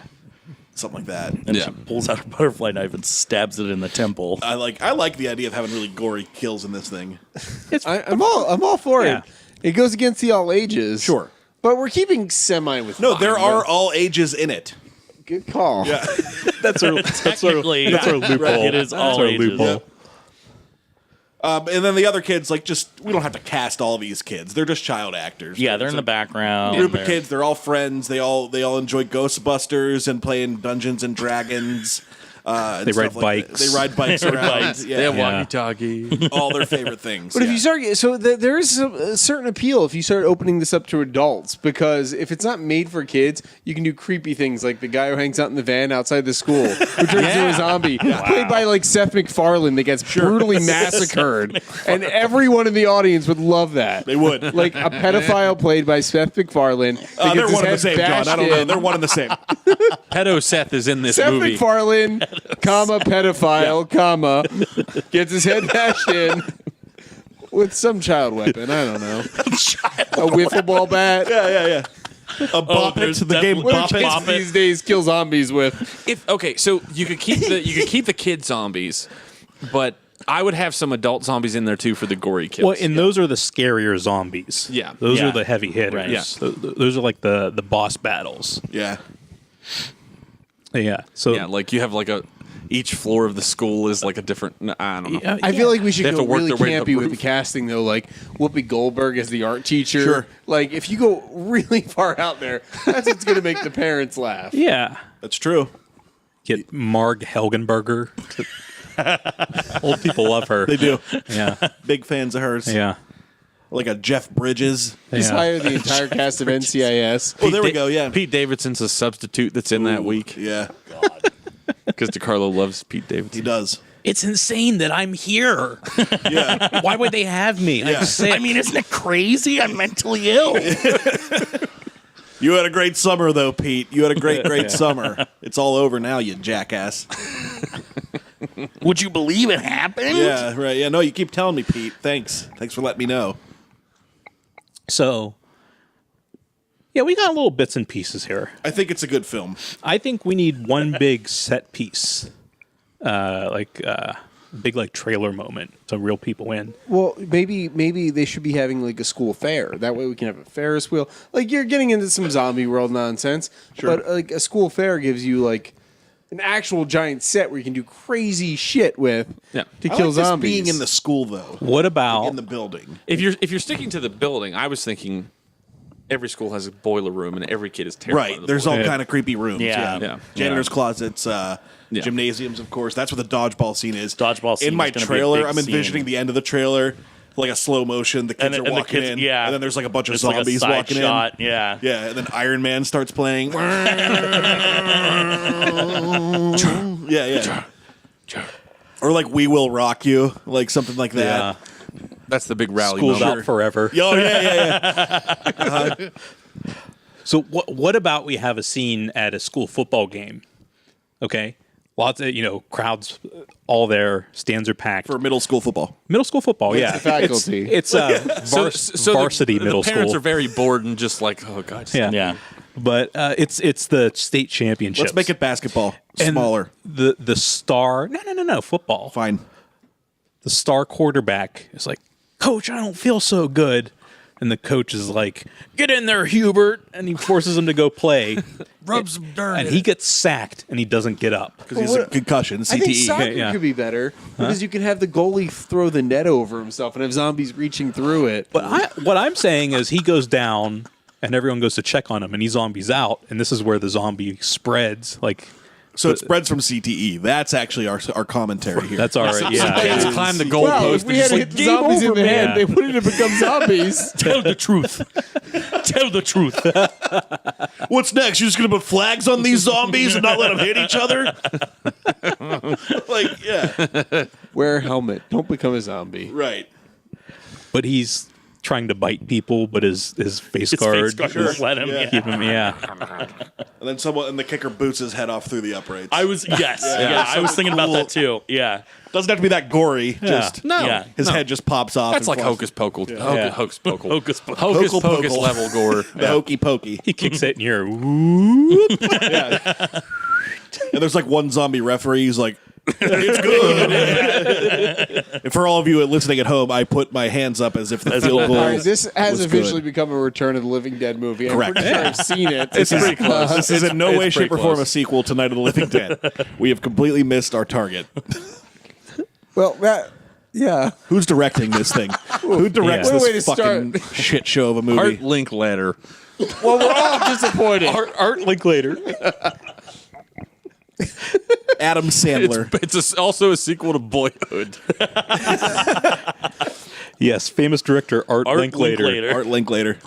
something like that. And she pulls out a butterfly knife and stabs it in the temple. I like the idea of having really gory kills in this thing. I'm all for Yeah. it. It goes against the all ages. Sure. But we're keeping semi with No, fine, there are but- all ages in it. Good call. Yeah. That's our Technically, that's our loophole. it is That's all our ages. loophole. And then the other kids, like, we don't have to cast all these kids. They're just child actors. Yeah, they're It's in a the background. group of They're- kids. They're all friends. They all enjoy Ghostbusters and playing Dungeons and Dragons. And They ride stuff like that. bikes. They ride bikes around. bikes. Yeah. They have Yeah. walkie-talkie. all their favorite things. But if yeah. you start, so there is a certain appeal if you start opening this up to adults, because if it's not made for kids, you can do creepy things like the guy who hangs out in the van outside the school, who turns into a zombie, played by like Seth MacFarlane, that gets brutally massacred, and everyone in the audience would love that. They would. Like a pedophile played by Seth MacFarlane. that They're gets his one and the head same, John. bashed I don't know. in. They're one and the same. Pedo Seth is in this Seth movie. MacFarlane, comma pedophile, comma gets his head bashed in with some child weapon. I don't know, a wiffle ball bat. Yeah. A bop it there's to the game. definitely- What Bop do it. kids these days kill zombies with? So you could keep the kid zombies, but I would have some adult zombies in there too for the gory kills. Well, and those are the scarier zombies. Yeah. Those Yeah. are the heavy hitters. Right. Yeah. Those are like the boss battles. Yeah. Yeah. So yeah, like you have like each floor of the school is like a different. I don't know. yeah, I feel like we should They have go to work really their way to the campy with the roof. casting, though. Like Whoopi Goldberg as the art teacher. Sure. Like if you go really far out there, that's what's going to make the parents laugh. yeah. That's true. Get Marg Helgenberger. Old people love her. They do. Yeah. Big fans of hers. Yeah. Like a Jeff Bridges. Just Yeah. hire the entire cast of NCIS. Oh, there we go. Yeah. Pete Davidson's a substitute that's in that week Yeah. because DiCarlo loves Pete Davidson. He does. It's insane that I'm here. Yeah. Why would they have me? Yeah. I'm sick. I mean, isn't it crazy? I'm mentally ill. You had a great summer, though, Pete. You had a great summer. It's all over now, you jackass. Would you believe it happened? Yeah, right. Yeah, no, you keep telling me, Pete. Thanks for letting me know. So, yeah, we got little bits and pieces here. I think it's a good film. I think we need one big set piece, big like trailer moment, so real people in. Well, maybe they should be having like a school fair. That way we can have a Ferris wheel. Like you're getting into some zombie world nonsense, but like a school fair gives you like an actual giant set where you can do crazy shit with Yeah. to I kill like this zombies. being in the school, though. What about In the building. If you're sticking to the building, I was thinking every school has a boiler room and every kid is terrified. Right. of the There's boiler. all kind of creepy rooms. Yeah. Yeah. Janitor's closets, gymnasiums, of course. That's what the dodgeball scene is. Dodgeball scene In my is gonna be a trailer, big I'm envisioning scene. the end of the trailer, like a slow motion. The kids are the walking kids- in, yeah. and then there's like a bunch of It's like a zombies side walking shot. in. Yeah. Yeah, and then Iron Man starts playing. yeah. Or like We Will Rock You, like something like that. yeah? That's the big rally School's moment. out forever. Oh yeah. So what about we have a scene at a school football game? Okay, lots of crowds, all there, stands are packed For middle school football. middle school football. Yeah, the faculty. It's varsity the middle parents school. are very bored and just like, oh god. Yeah. Yeah. But it's the state championship. Let's make it basketball. Smaller. The star. No, football. Fine. The star quarterback is like, Coach, I don't feel so good. And the coach is like, get in there, Hubert. And he forces him to go play. Rub some dirt. And he gets sacked and he doesn't get up. Because he's a concussion. I think CTE. soccer yeah. could be better because you can have the goalie throw the net over himself and have zombies reaching through it. But what I'm saying is he goes down and everyone goes to check on him and he zombies out. And this is where the zombie spreads. Like, So it spreads from CTE. That's actually our commentary here. that's all right. Yeah. Fans climb the Well, goalpost. if we had and hit just the zombies in the head, man. they wouldn't have become zombies. Tell the truth. Tell the truth. What's next? You're just going to put flags on these zombies and not let them hit each other? Like, yeah. Wear a helmet. Don't become a zombie. Right. But he's trying to bite people, but his face His guard face guard won't let him. Yeah. Yeah. keep him. Yeah. And then the kicker boots his head off through the uprights. I was I was thinking about that too. Yeah. Doesn't have to be that gory. Just no. Yeah. his head just pops off. That's and like flies. Hocus Pocus. Yeah. Hocus Pocus. Hocus pocus. Hocus Pokle Pocus pokle. level gore. The hokey pokey. He kicks it in your whoop. Yeah. And there's like one zombie referee who's like, it's good. And for all of you listening at home, I put my hands up as if the field goal All right, this has was officially good. become a Return of the Living Dead movie. I'm Correct. pretty sure I've seen it. This is pretty close. This is in no way, it's shape, or pretty form a close. sequel to Night of the Living Dead. We have completely missed our target. Well, yeah. Who's directing this thing? Who directs What a way this to fucking shit show of a movie? Art Linklater. Well, we're all disappointed. Art Linklater. Adam Sandler. It's also a sequel to Boyhood. Yes, famous director Art Linklater. Linklater. Art Linklater.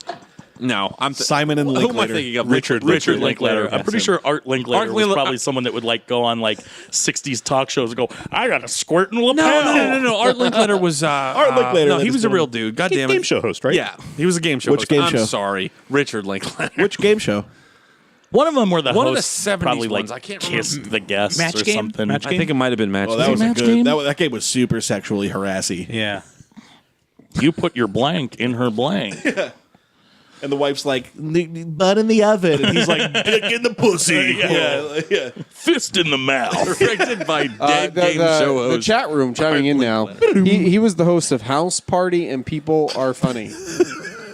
No, I'm Simon and Who am I Linklater. thinking of? Richard Richard Linklater. Linklater. I'm pretty sure Art Linklater Art was Linklater- probably someone that would like go on like 60s talk shows and go, I got a squirt in lapel. No. Art Linklater was Art Linklater, No, that he is was a good. real dude. God damn it. Game show host, right? Yeah, he was a game show. Which host. game I'm show? sorry, Richard Linklater. Which game show? One of them where the One of the host 70s probably ones. I like can't kissed the guests Match or Game? something. Match I think it might have been Match. Well, that was a Match good. Game? That game was super sexually harassy. Yeah. You put your blank in her blank. And the wife's like, butt in the oven. And he's like, dick in the pussy. Yeah. Fist in the mouth. Directed by dead game show the host. chat room chiming in now. He was the host of House Party and People Are Funny.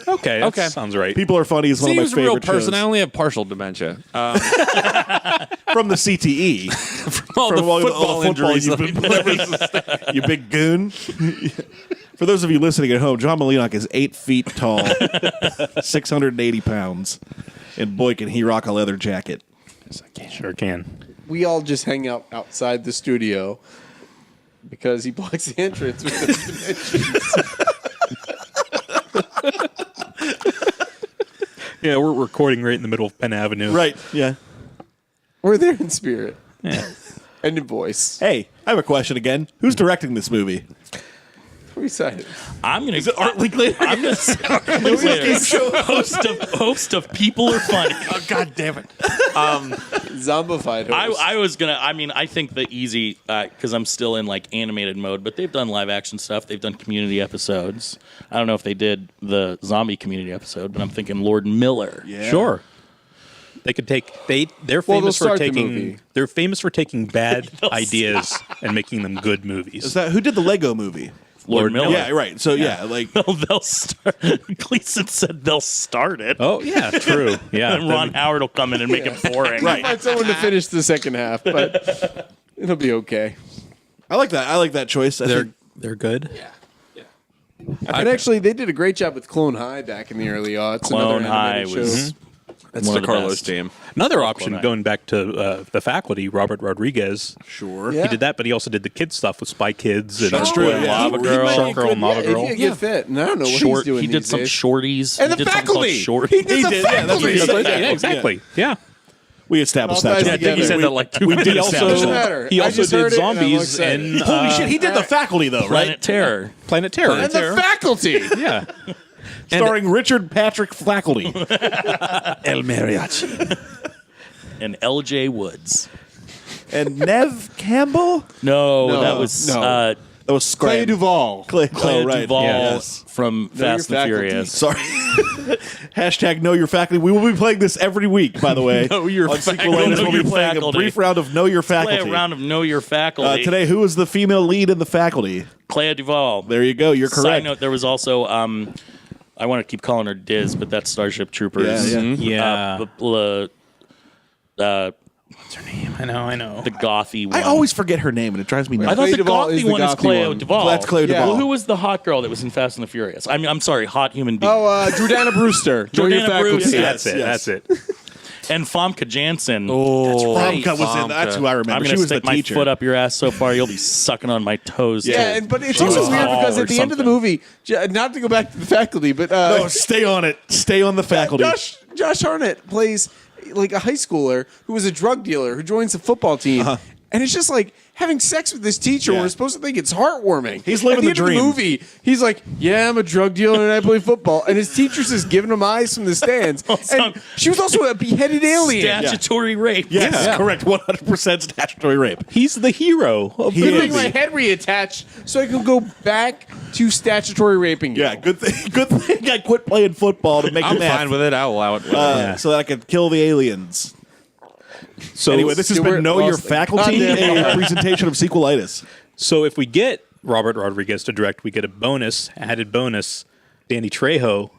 Okay. That Okay. sounds right. People Are Funny is one See, of he my was a real favorite person. I shows. only have partial dementia. From the CTE. All From the all football injuries. you've been You big goon. For those of you listening at home, John Malinak is 8 feet tall, 680 pounds, and boy, can he rock a leather jacket. Sure can. We all just hang out outside the studio because he blocks the entrance with the dimensions. Yeah, we're recording right in the middle of Penn Avenue. Right, yeah. We're there in spirit Yeah. and in voice. Hey, I have a question again. Who's directing this movie? We're excited. I'm gonna. Art Linklater? I'm gonna say Art Linklater, host of People Are Funny. Oh, God damn it. Zombified host. I was gonna. I mean, I think the easy because I'm still in like animated mode, but they've done live action stuff. They've done Community episodes. I don't know if they did the zombie Community episode, but I'm thinking Lord Miller. Yeah. Sure. They could take they're Well, famous they'll for start the taking movie. they're famous for taking bad ideas and making them good movies. Is that who did the Lego movie? Lord Miller. Yeah, right. So yeah, like They'll start. Gleason said they'll start it. Oh yeah, true. Yeah. And Ron Howard will come in and make it boring. Right. Find someone to finish the second half, but it'll be okay. I like that. I like that choice. I think They're good. And actually, they did a great job with Clone High back in the early aughts. Clone another High animated was show. That's One the of the Carlos best. team. Another option Night. going back to the faculty, Robert Rodriguez. sure. Yeah. He did that, but he also did the kids stuff with Spy Kids and That's true, Boy and yeah. Lava He Girl, might be Shark Girl, good, Lava yeah, Girl. He'd be a good fit. And I don't know what he's Short. doing He did these some days. shorties. And He the did something called faculty. Short. He did the did, yeah, that's what he faculty. did. Yeah, exactly. Yeah. We established All that. ties Yeah, I think he together. said that like two we minutes did ago. also- Doesn't matter. He I also just did heard it, and I'm zombies excited. in Holy shit, he did the faculty though, right? Planet Terror. Planet Terror. And the faculty. Yeah. Starring Richard Patrick Faculty. El Mariachi. And L.J. Woods. And Nev Campbell? No, that was no. That was Clay Duvall. Clay Clea right. Duvall Yes. from Fast Your and Faculty. Furious. Sorry. Hashtag know your faculty. We will be playing this every week, by the way. Know your On faculty. Sequelitis, Know we'll your be playing faculty. a brief round of Know Your Faculty. Play a round of Know Your Faculty. Today, who is the female lead in the faculty? Clea Duvall. There you go. You're Side correct. note, there was also, I want to keep calling her Diz, but that's Starship Troopers. Yeah, yeah. Yeah. What's her name? I know. The gothy one. I always forget her name, and it drives me nuts. I thought Clea the Duvall is gothy the one is gothy Clea one. Duvall. That's Clea Duvall. Well, who was the hot girl that was in Fast and the Furious? I mean, I'm sorry, hot human being. Jordana Brewster. Know Your Jordana Faculty. Brewster. That's it. Yes. That's it. And Famke Janssen. Oh, Famke was in. That's who I remember. I'm She going to was the stick my teacher. foot up your ass so far you'll be sucking on my toes. Yeah, too. but it's She also was weird tall because or at the end of the something. movie, not to go back to the faculty, but No, stay on it. Stay on the faculty. Josh Hartnett plays like a high schooler who was a drug dealer who joins the football team, and it's just like having sex with this teacher. Yeah. We're supposed to think it's heartwarming. He's living At the the end dream. Of the movie, he's like, "Yeah, I'm a drug dealer and I play football," and his teacher's just giving him eyes from the stands. And she was also a beheaded alien. Statutory rape. Yes, Yeah. correct. 100% statutory rape. He's the hero of He the is. Getting movie. my head reattached so I can go back to statutory raping. Yeah, good thing. Good thing I quit playing football to make I'm the math. fine with it. I'll allow it. So that I could kill the aliens. So Anyway, this has Stuart been Know Your lost the Faculty, goddamn a presentation of Sequelitis. So if we get Robert Rodriguez to direct, we get a added bonus, Danny Trejo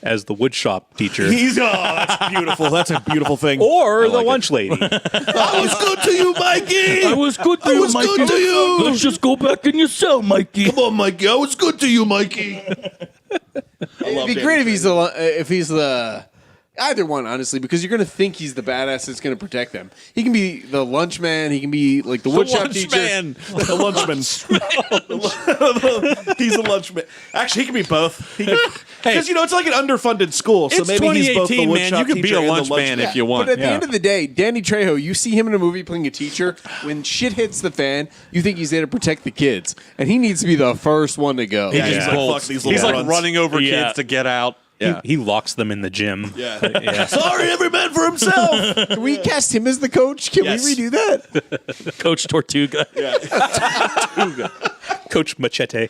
as the woodshop teacher. That's beautiful. That's a beautiful thing. or the like lunch lady. I was good to you, Mikey. I was good to I you, was Mikey. good to you. Let's just go back in your cell, Mikey. Come on, Mikey. I was good to you, Mikey. It'd be great if he's the either one, honestly, because you're going to think he's the badass that's going to protect them. He can be the lunch man. He can be like the woodshop teacher. Lunchman. The lunchman. He's a lunchman. Actually, he can be both. Because, it's like an underfunded school, so It's maybe he's both the 2018, man. woodshop You can be teacher a and the lunchman if you want. But at the Yeah. end of the day, Danny Trejo, you see him in a movie playing a teacher. When shit hits the fan, you think he's there to protect the kids, and he needs to be the first one to go. Yeah, He he's just like, bolts. fuck these He's little like runs. running over Yeah. kids to get out. Yeah. He locks them in the gym. Yeah. Sorry, every man for himself. Can we cast him as the coach? Can Yes. we redo that? Coach Tortuga. Coach Machete.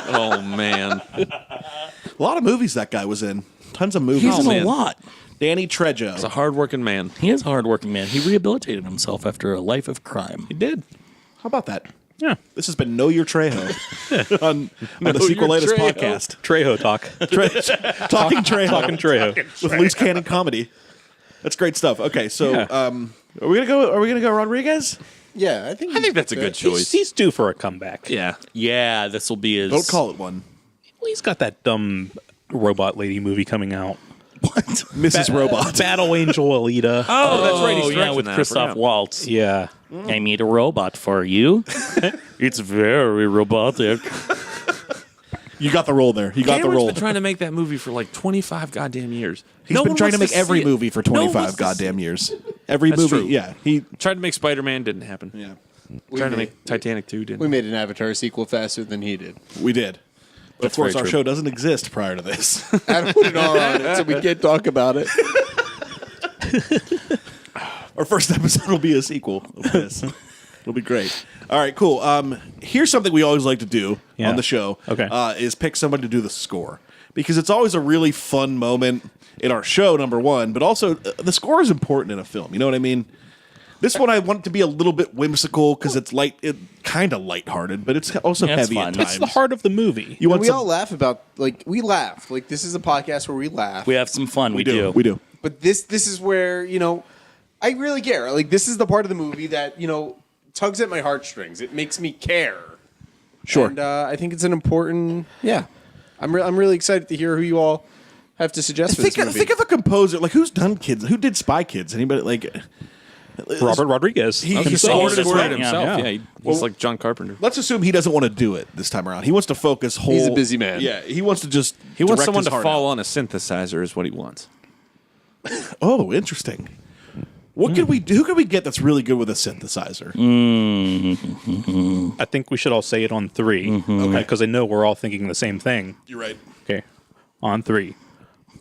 Oh man. A lot of movies that guy was in. Tons of movies. He's in man. a lot. Danny Trejo. He's a hardworking man. He is a hardworking man. He rehabilitated himself after a life of crime. He did. How about that? Yeah. This has been Know Your Trejo on the Sequelitis Trejo. podcast. Trejo talk. Talking Trejo. Talking Trejo. With loose cannon comedy. That's great stuff. Okay, so Yeah. are we gonna go Rodriguez? Yeah, I think that's a good choice. He's due for a comeback. Yeah. Yeah, this will be his. Don't call it one. Well, he's got that dumb robot lady movie coming out. What? Mrs. Robot. Battle Angel Alita. Oh, that's right. He's yeah, directing with that. I Christoph forgot. Waltz. Yeah. I made a robot for you. It's very robotic. You got the role there. You got the Cameron's role. been trying to make that movie for like 25 goddamn years. He's been trying to make every movie for 25 goddamn years. Every That's movie, true. yeah. He Tried to make Spider-Man, didn't happen. yeah. Tried to make Titanic 2, didn't. We made an Avatar sequel faster than he did. We did. But of That's course, very our true. show doesn't exist prior to this. Adam put an R on it, so we can't talk about it. Our first episode will be a sequel of this. It'll be great. All right, cool. Here's something we always like to do Yeah. on the show. Okay. Is pick somebody to do the score. Because it's always a really fun moment in our show, number one, but also the score is important in a film. You know what I mean? This one I want it to be a little bit whimsical because it's kind of lighthearted, but it's also Yeah, it's heavy fun. at It's times. It's the heart of the movie. You want We some- all laugh about we laugh. Like this is a podcast where we laugh. We have some fun. We We do. But this is where, I really care. Like this is the part of the movie that, tugs at my heartstrings. It makes me care. Sure. And I think it's an important I'm really excited to hear who you all have to suggest for this movie. Think of a composer. Like, who's done Kids? Who did Spy Kids? Anybody? Robert Rodriguez. He himself. scored it himself. Yeah. Yeah, he's like John Carpenter. Let's assume he doesn't want to do it this time around. He wants to focus whole. He's a busy man. Yeah, he wants to just. He wants direct someone his to heart fall out. on a synthesizer, is what he wants. Oh, interesting. What could we do? Who could we get that's really good with a synthesizer? I think we should all say it on 3. Okay. Because I know we're all thinking the same thing. You're right. Okay. On 3.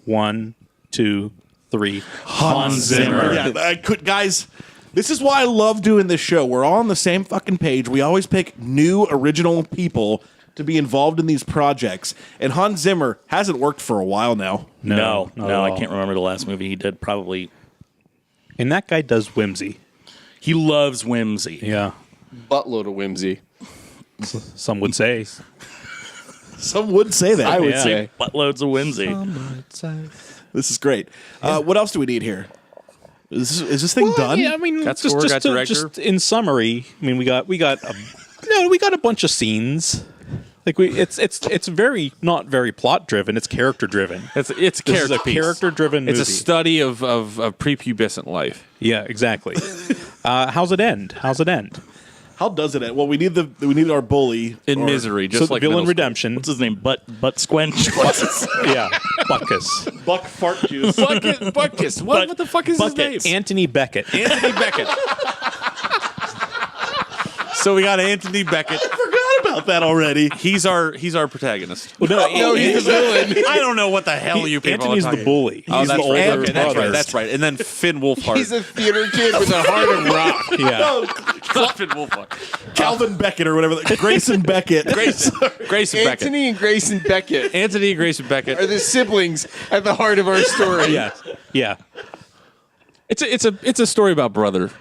1, 2, 3. Hans Zimmer. Yeah, I could, guys. This is why I love doing this show. We're all on the same fucking page. We always pick new original people to be involved in these projects. And Hans Zimmer hasn't worked for a while now. No, not at I all. can't remember the last movie he did. Probably. And that guy does whimsy. He loves whimsy. Yeah. Buttload of whimsy. Some would say. Some would say that. I would say. Buttloads of whimsy. This is great. What else do we need here? Is this thing done? Yeah, I mean, Got score, got director. just in summary, I mean, we got a bunch of scenes. Like it's very not very plot driven. It's character driven. It's This is character a piece. character driven movie. It's a study of prepubescent life. Yeah, exactly. How's it end? How does it end? Well, we need our bully In or- misery, just So like villain middle school. redemption. What's his name? Butt Squench. Yeah, Butkus. Buck fart juice. Buckus. What the fuck is Bucket. his name? Anthony Beckett. Anthony Beckett. So we got Anthony Beckett. Forgot about that already. He's our protagonist. Well, No, he's the villain. I don't know what the hell you people Anthony's are the talking bully. Oh, He's that's the older right. Okay, that's brother. right. That's right. And then Finn Wolfhard. He's a theater kid with a heart of rock. Yeah. Finn Wolfhard. Calvin Beckett or whatever. Grayson Beckett. Grayson Beckett. Anthony and Grayson Beckett Anthony and Grayson Beckett. are the siblings at the heart of our story. Yeah. Yeah. It's a story about brotherhood.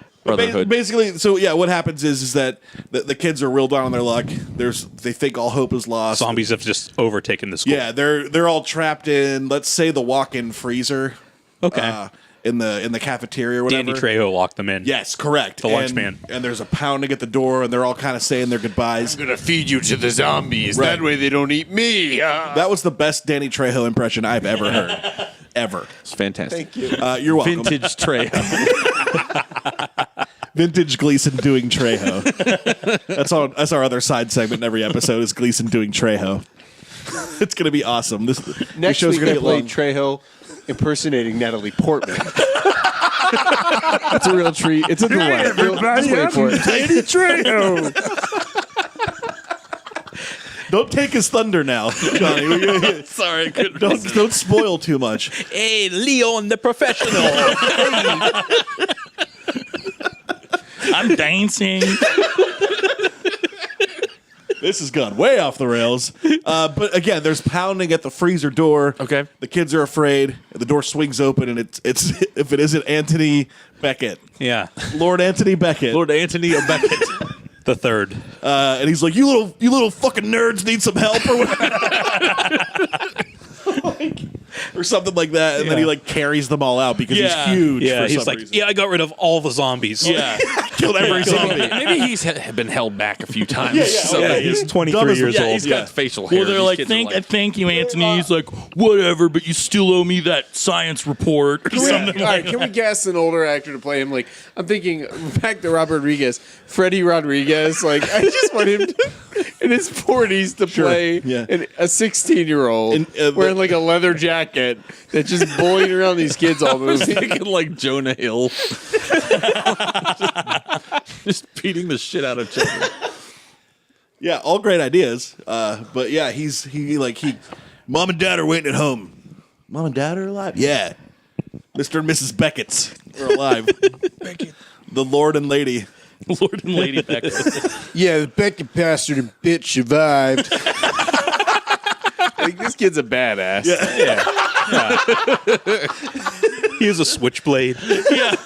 Basically, so yeah, what happens is that the kids are real down on their luck. They think all hope is lost. Zombies have just overtaken the school. Yeah, they're all trapped in, let's say, the walk-in freezer. Okay. In the cafeteria or whatever. Danny Trejo locked them in. Yes, correct. The lunch man. And there's a pounding at the door, and they're all kind of saying their goodbyes. I'm gonna feed you to the zombies. Right. That way they don't eat me. That was the best Danny Trejo impression I've ever heard. Ever. It's fantastic. Thank you. You're welcome. Vintage Trey. Vintage Gleason doing Trejo. That's our other side segment in every episode is Gleason doing Trejo. It's gonna be awesome. These Next shows week are gonna I get play long. Trejo impersonating Natalie Portman. It's a real treat. It's a delight. Just wait for it. Danny Trejo. Don't take his thunder now, Johnny. Sorry, I couldn't. Don't spoil too much. Hey, Leon the professional. I'm dancing. This has gone way off the rails. But again, there's pounding at the freezer door. Okay. The kids are afraid. The door swings open, and it's if it isn't Anthony Beckett, Yeah. Lord Anthony Beckett, Lord Anthony Beckett. The third. and he's like, "You little fucking nerds need some help or whatever." Or something like that, and then he like carries them all out because Yeah. he's huge. Yeah, for he's some like, reason. yeah, I got rid of all the zombies. Yeah. Killed every zombie. Maybe he's been held back a few times. Yeah, So Yeah, that he's he's, 23 years yeah, old. he's got facial hair. Well, they're These like, kids are thank you, Anthony. He's like, whatever, but you still owe me that science report or something All right, like can we cast an older actor to play him? Like, I'm thinking back to Robert Rodriguez, Freddie Rodriguez. Like, I just want him in his 40s to play yeah. a 16-year-old wearing like a leather jacket that's just bullying around these kids all I was movie. thinking like Jonah Hill. just beating the shit out of children. Yeah, all great ideas. But yeah, Mom and Dad are waiting at home. Mom and Dad are alive? Yeah. Mr. and Mrs. Beckett's are alive. The Lord and Lady. Lord and Lady Beckett. Yeah, the Beckett bastard and bitch survived. Like, this kid's a badass. He has a switchblade. Yeah.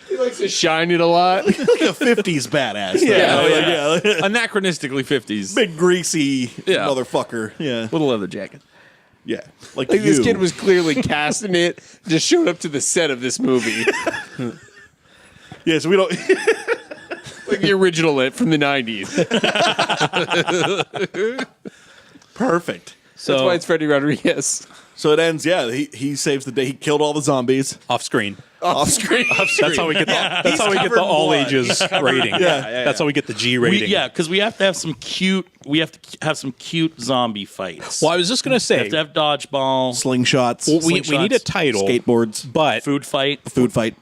He likes to shine it a lot. Like a 50s badass. Yeah. Anachronistically 50s. Big greasy Yeah. motherfucker. Yeah. With a leather jacket. Yeah. Like Like, you. this kid was clearly casting it, just showed up to the set of this movie. Yeah, so we don't. Like the original It from the 90s. Perfect. That's why it's Freddie Rodriguez. So it ends, yeah, he saves the day. He killed all the zombies. Off screen. Off screen. That's how we get the. That's how we get the all ages rating. Yeah. That's how we get the G rating. Because we have to have some cute. We have to have some cute zombie fights. Well, I was just gonna We say have to have dodgeball, Slingshots. we need a title, Skateboards. but food fight. Food fight.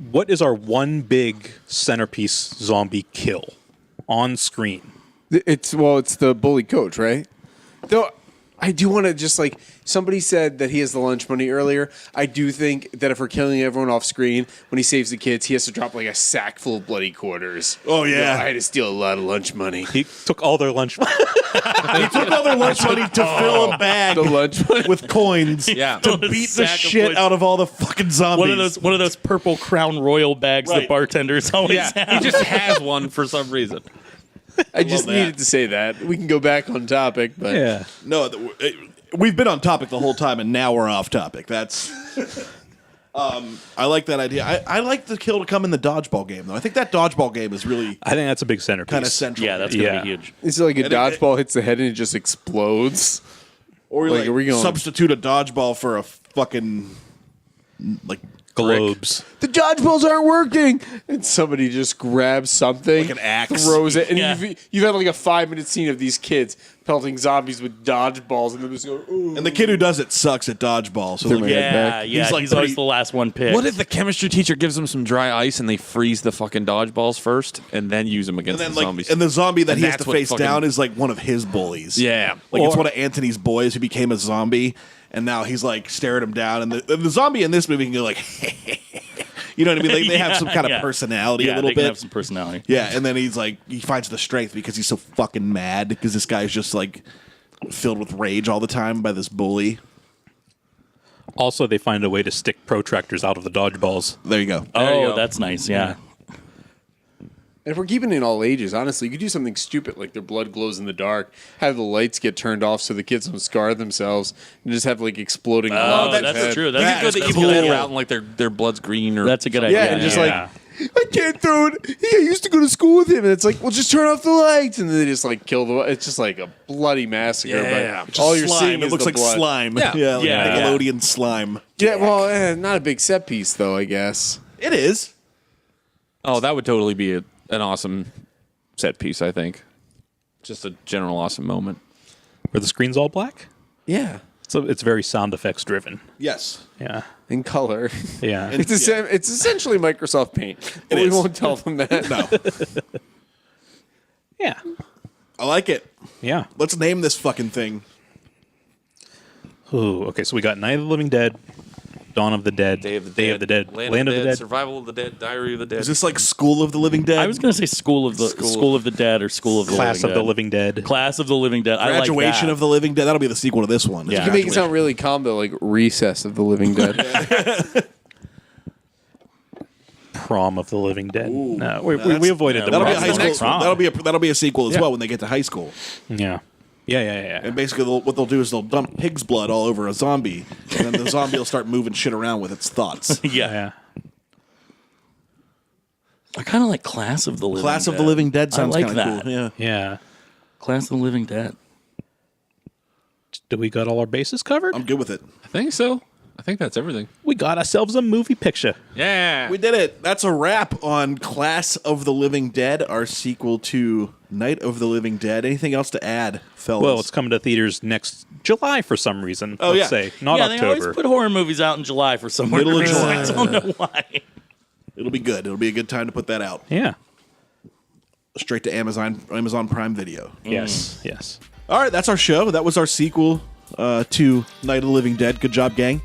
What is our one big centerpiece zombie kill on screen? It's the bully coach, right? Though I do want to just like somebody said that he has the lunch money earlier. I do think that if we're killing everyone off screen, when he saves the kids, he has to drop like a sack full of bloody quarters. Oh, yeah. I had to steal a lot of lunch money. He took all their lunch. He took all their lunch money to fill a bag The lunch money. with coins Yeah. to beat the Sack of shit coins. out of all the fucking zombies. One of those purple Crown Royal bags Right. that bartenders always Yeah, have. he just has one for some reason. I just that. needed to say that. We can go back on topic, but Yeah. No, we've been on topic the whole time, and now we're off topic. That's. I like that idea. I like the kill to come in the dodgeball game, though. I think that dodgeball game is really I think that's a big centerpiece. kind of central. Yeah, that's gonna Yeah. be huge. it's like a And it- dodgeball hits the head and it just explodes. Or Like, like, are we going- substitute a dodgeball for a fucking like globes. The dodgeballs aren't working, and somebody just grabs something, Like an axe. throws it, and Yeah. you've had like a 5-minute scene of these kids pelting zombies with dodgeballs, and they're just going, ooh. And the kid who does it sucks at dodgeball. So They're like, mad. Yeah, He's yeah. He's, like always pretty- the last one picked. What if the chemistry teacher gives them some dry ice and they freeze the fucking dodgeballs first and then use them and against then the like, zombies? and the zombie that And he has that's to what face fucking- down is like one of his bullies. Yeah. Like it's Or- one of Anthony's boys who became a zombie, and now he's like staring him down. And the zombie in this movie can go like, you know what I mean? Like they have some kind of Yeah. personality Yeah, a little they can bit. have some personality. Yeah, and then he's like, he finds the strength because he's so fucking mad because this guy's just like filled with rage all the time by this bully. Also, they find a way to stick protractors out of the dodgeballs. There you go. There you Oh, go. that's nice. Yeah. And if we're keeping it in all ages, honestly, you could do something stupid like their blood glows in the dark, have the lights get turned off so the kids don't scar themselves, and just have like exploding. Oh, bombs that's head. true. You That's, could go the that's evil a good dead idea. route and like their blood's green or That's a good Yeah, idea. and just Yeah. like I can't throw it. I used to go to school with him, and it's like, well, just turn off the lights, and then they just like kill the. It's just like a bloody massacre. Yeah. but all you're slime. seeing It is looks the like blood. slime. Yeah. Yeah, like Yeah. Nickelodeon slime. Yeah, well, not a big set piece though, I guess. It is. Oh, that would totally be an awesome set piece, I think. Just a general awesome moment. Where the screen's all black? Yeah, So it's very sound effects driven. Yes. Yeah. in color. Yeah. It's essentially Microsoft Paint. But we is. won't tell them that. No. Yeah. I like it. Yeah. Let's name this fucking thing. Ooh, okay, so we got Night of the Living Dead, Dawn of the Dead, Day of the Dead. Land of the Dead. Survival of the Dead. Diary of the Dead. Is this like School of the Living Dead? I was going to say School of the Dead or School of the Class Living of the Dead. Living Dead. Class of the Living Dead. Graduation I like that. of the Living Dead. That'll be the sequel to this one. Yeah. You can make it sound really calm though, like Recess of the Living Dead. Prom of the Living Dead. No, that's- we avoided the That'll be a prom. high That's the school. next one. That'll be a sequel as Yeah. well when they get to high school. Yeah. Yeah. And basically, what they'll do is they'll dump pig's blood all over a zombie, and then the zombie will start moving shit around with its thoughts. Yeah. Yeah. I kind of like Class of the Living Dead. Class of the Living Dead sounds I like kind of that. cool. Yeah. Yeah. Class of the Living Dead. Do we got all our bases covered? I'm good with it. I think so. I think that's everything. We got ourselves a movie picture. Yeah. We did it. That's a wrap on Class of the Living Dead, our sequel to Night of the Living Dead. Anything else to add, fellas? Well, it's coming to theaters next July for some reason. Oh, let's yeah. say. Not yeah, they always October. put horror movies out in July for some Middle of reason. July. I don't know why. It'll be good. It'll be a good time to put that out. Yeah. Straight to Amazon Prime Video. Yes. Yes. All right, that's our show. That was our sequel to Night of the Living Dead. Good job, gang.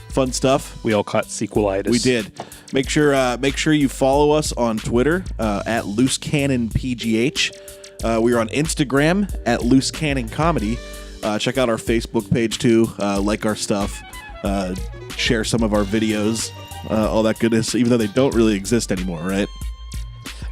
Fun stuff. We all caught sequelitis. We did. Make sure you follow us on Twitter at LooseCannonPGH. We are on Instagram at LooseCannonComedy. Check out our Facebook page too. Like our stuff. Share some of our videos. All that goodness. Even though they don't really exist anymore, right?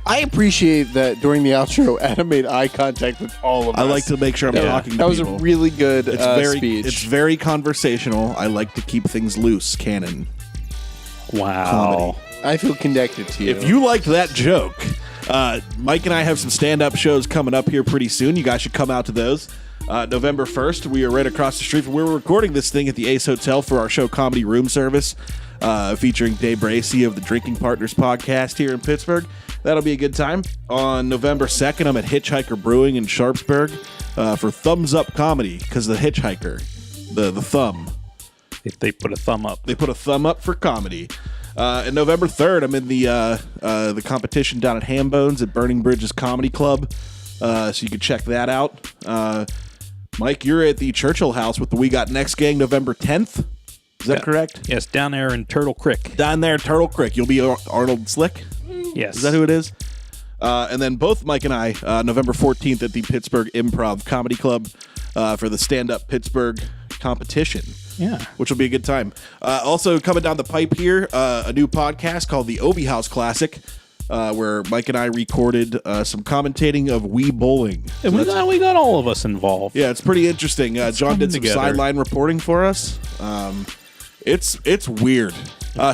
I appreciate that during the outro, Adam made eye contact with all of us. I like to make sure I'm talking to That was people. a really good It's speech. very conversational. I like to keep things loose. Canon. Wow. Comedy. I feel connected to you. If you liked that joke, Mike and I have some stand-up shows coming up here pretty soon. You guys should come out to those. November 1st, we are right across the street from where we're recording this thing at the Ace Hotel for our show Comedy Room Service, featuring Dave Bracey of the Drinking Partners podcast here in Pittsburgh. That'll be a good time. On November 2nd, I'm at Hitchhiker Brewing in Sharpsburg for Thumbs Up Comedy, because the Hitchhiker, the thumb, If they put a thumb up. they put a thumb up for comedy. And November 3rd, I'm in the competition down at Hambones at Burning Bridges Comedy Club. So you can check that out. Mike, you're at the Churchill House with the We Got Next gang November 10th. Is that correct? Yes, down there in Turtle Creek. Down there in Turtle Creek. You'll be Arnold Slick? Yes. Is that who it is? And then both Mike and I, November 14th at the Pittsburgh Improv Comedy Club for the Stand-Up Pittsburgh competition. Yeah. Which will be a good time. Also coming down the pipe here, a new podcast called the Obie House Classic, where Mike and I recorded some commentating of Wii Bowling. And we got all of us involved. Yeah, it's pretty interesting. John did some together. sideline reporting for us. It's weird.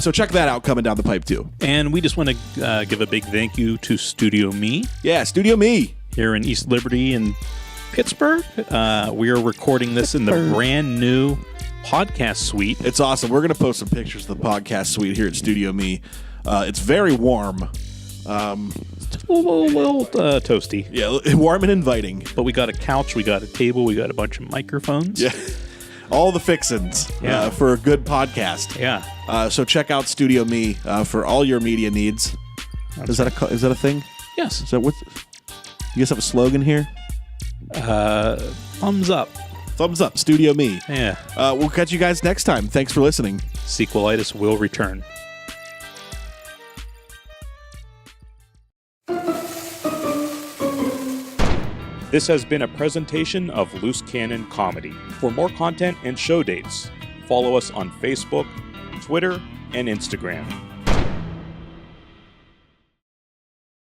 So check that out coming down the pipe too. And we just want to give a big thank you to Studio Me Yeah, Studio Me. here in East Liberty in Pittsburgh. We are recording this in the brand new podcast suite. It's awesome. We're going to post some pictures of the podcast suite here at Studio Me. It's very warm. A little toasty. Yeah, warm and inviting. But we got a couch, we got a table, we got a bunch of microphones. Yeah. All the fixins for a good podcast. Yeah. So check out Studio Me for all your media needs. Is that a thing? Yes. Is that what? You guys have a slogan here? Thumbs up. Thumbs up, Studio Me. Yeah. We'll catch you guys next time. Thanks for listening. Sequelitis will return. This has been a presentation of Loose Cannon Comedy. For more content and show dates, follow us on Facebook, Twitter, and Instagram.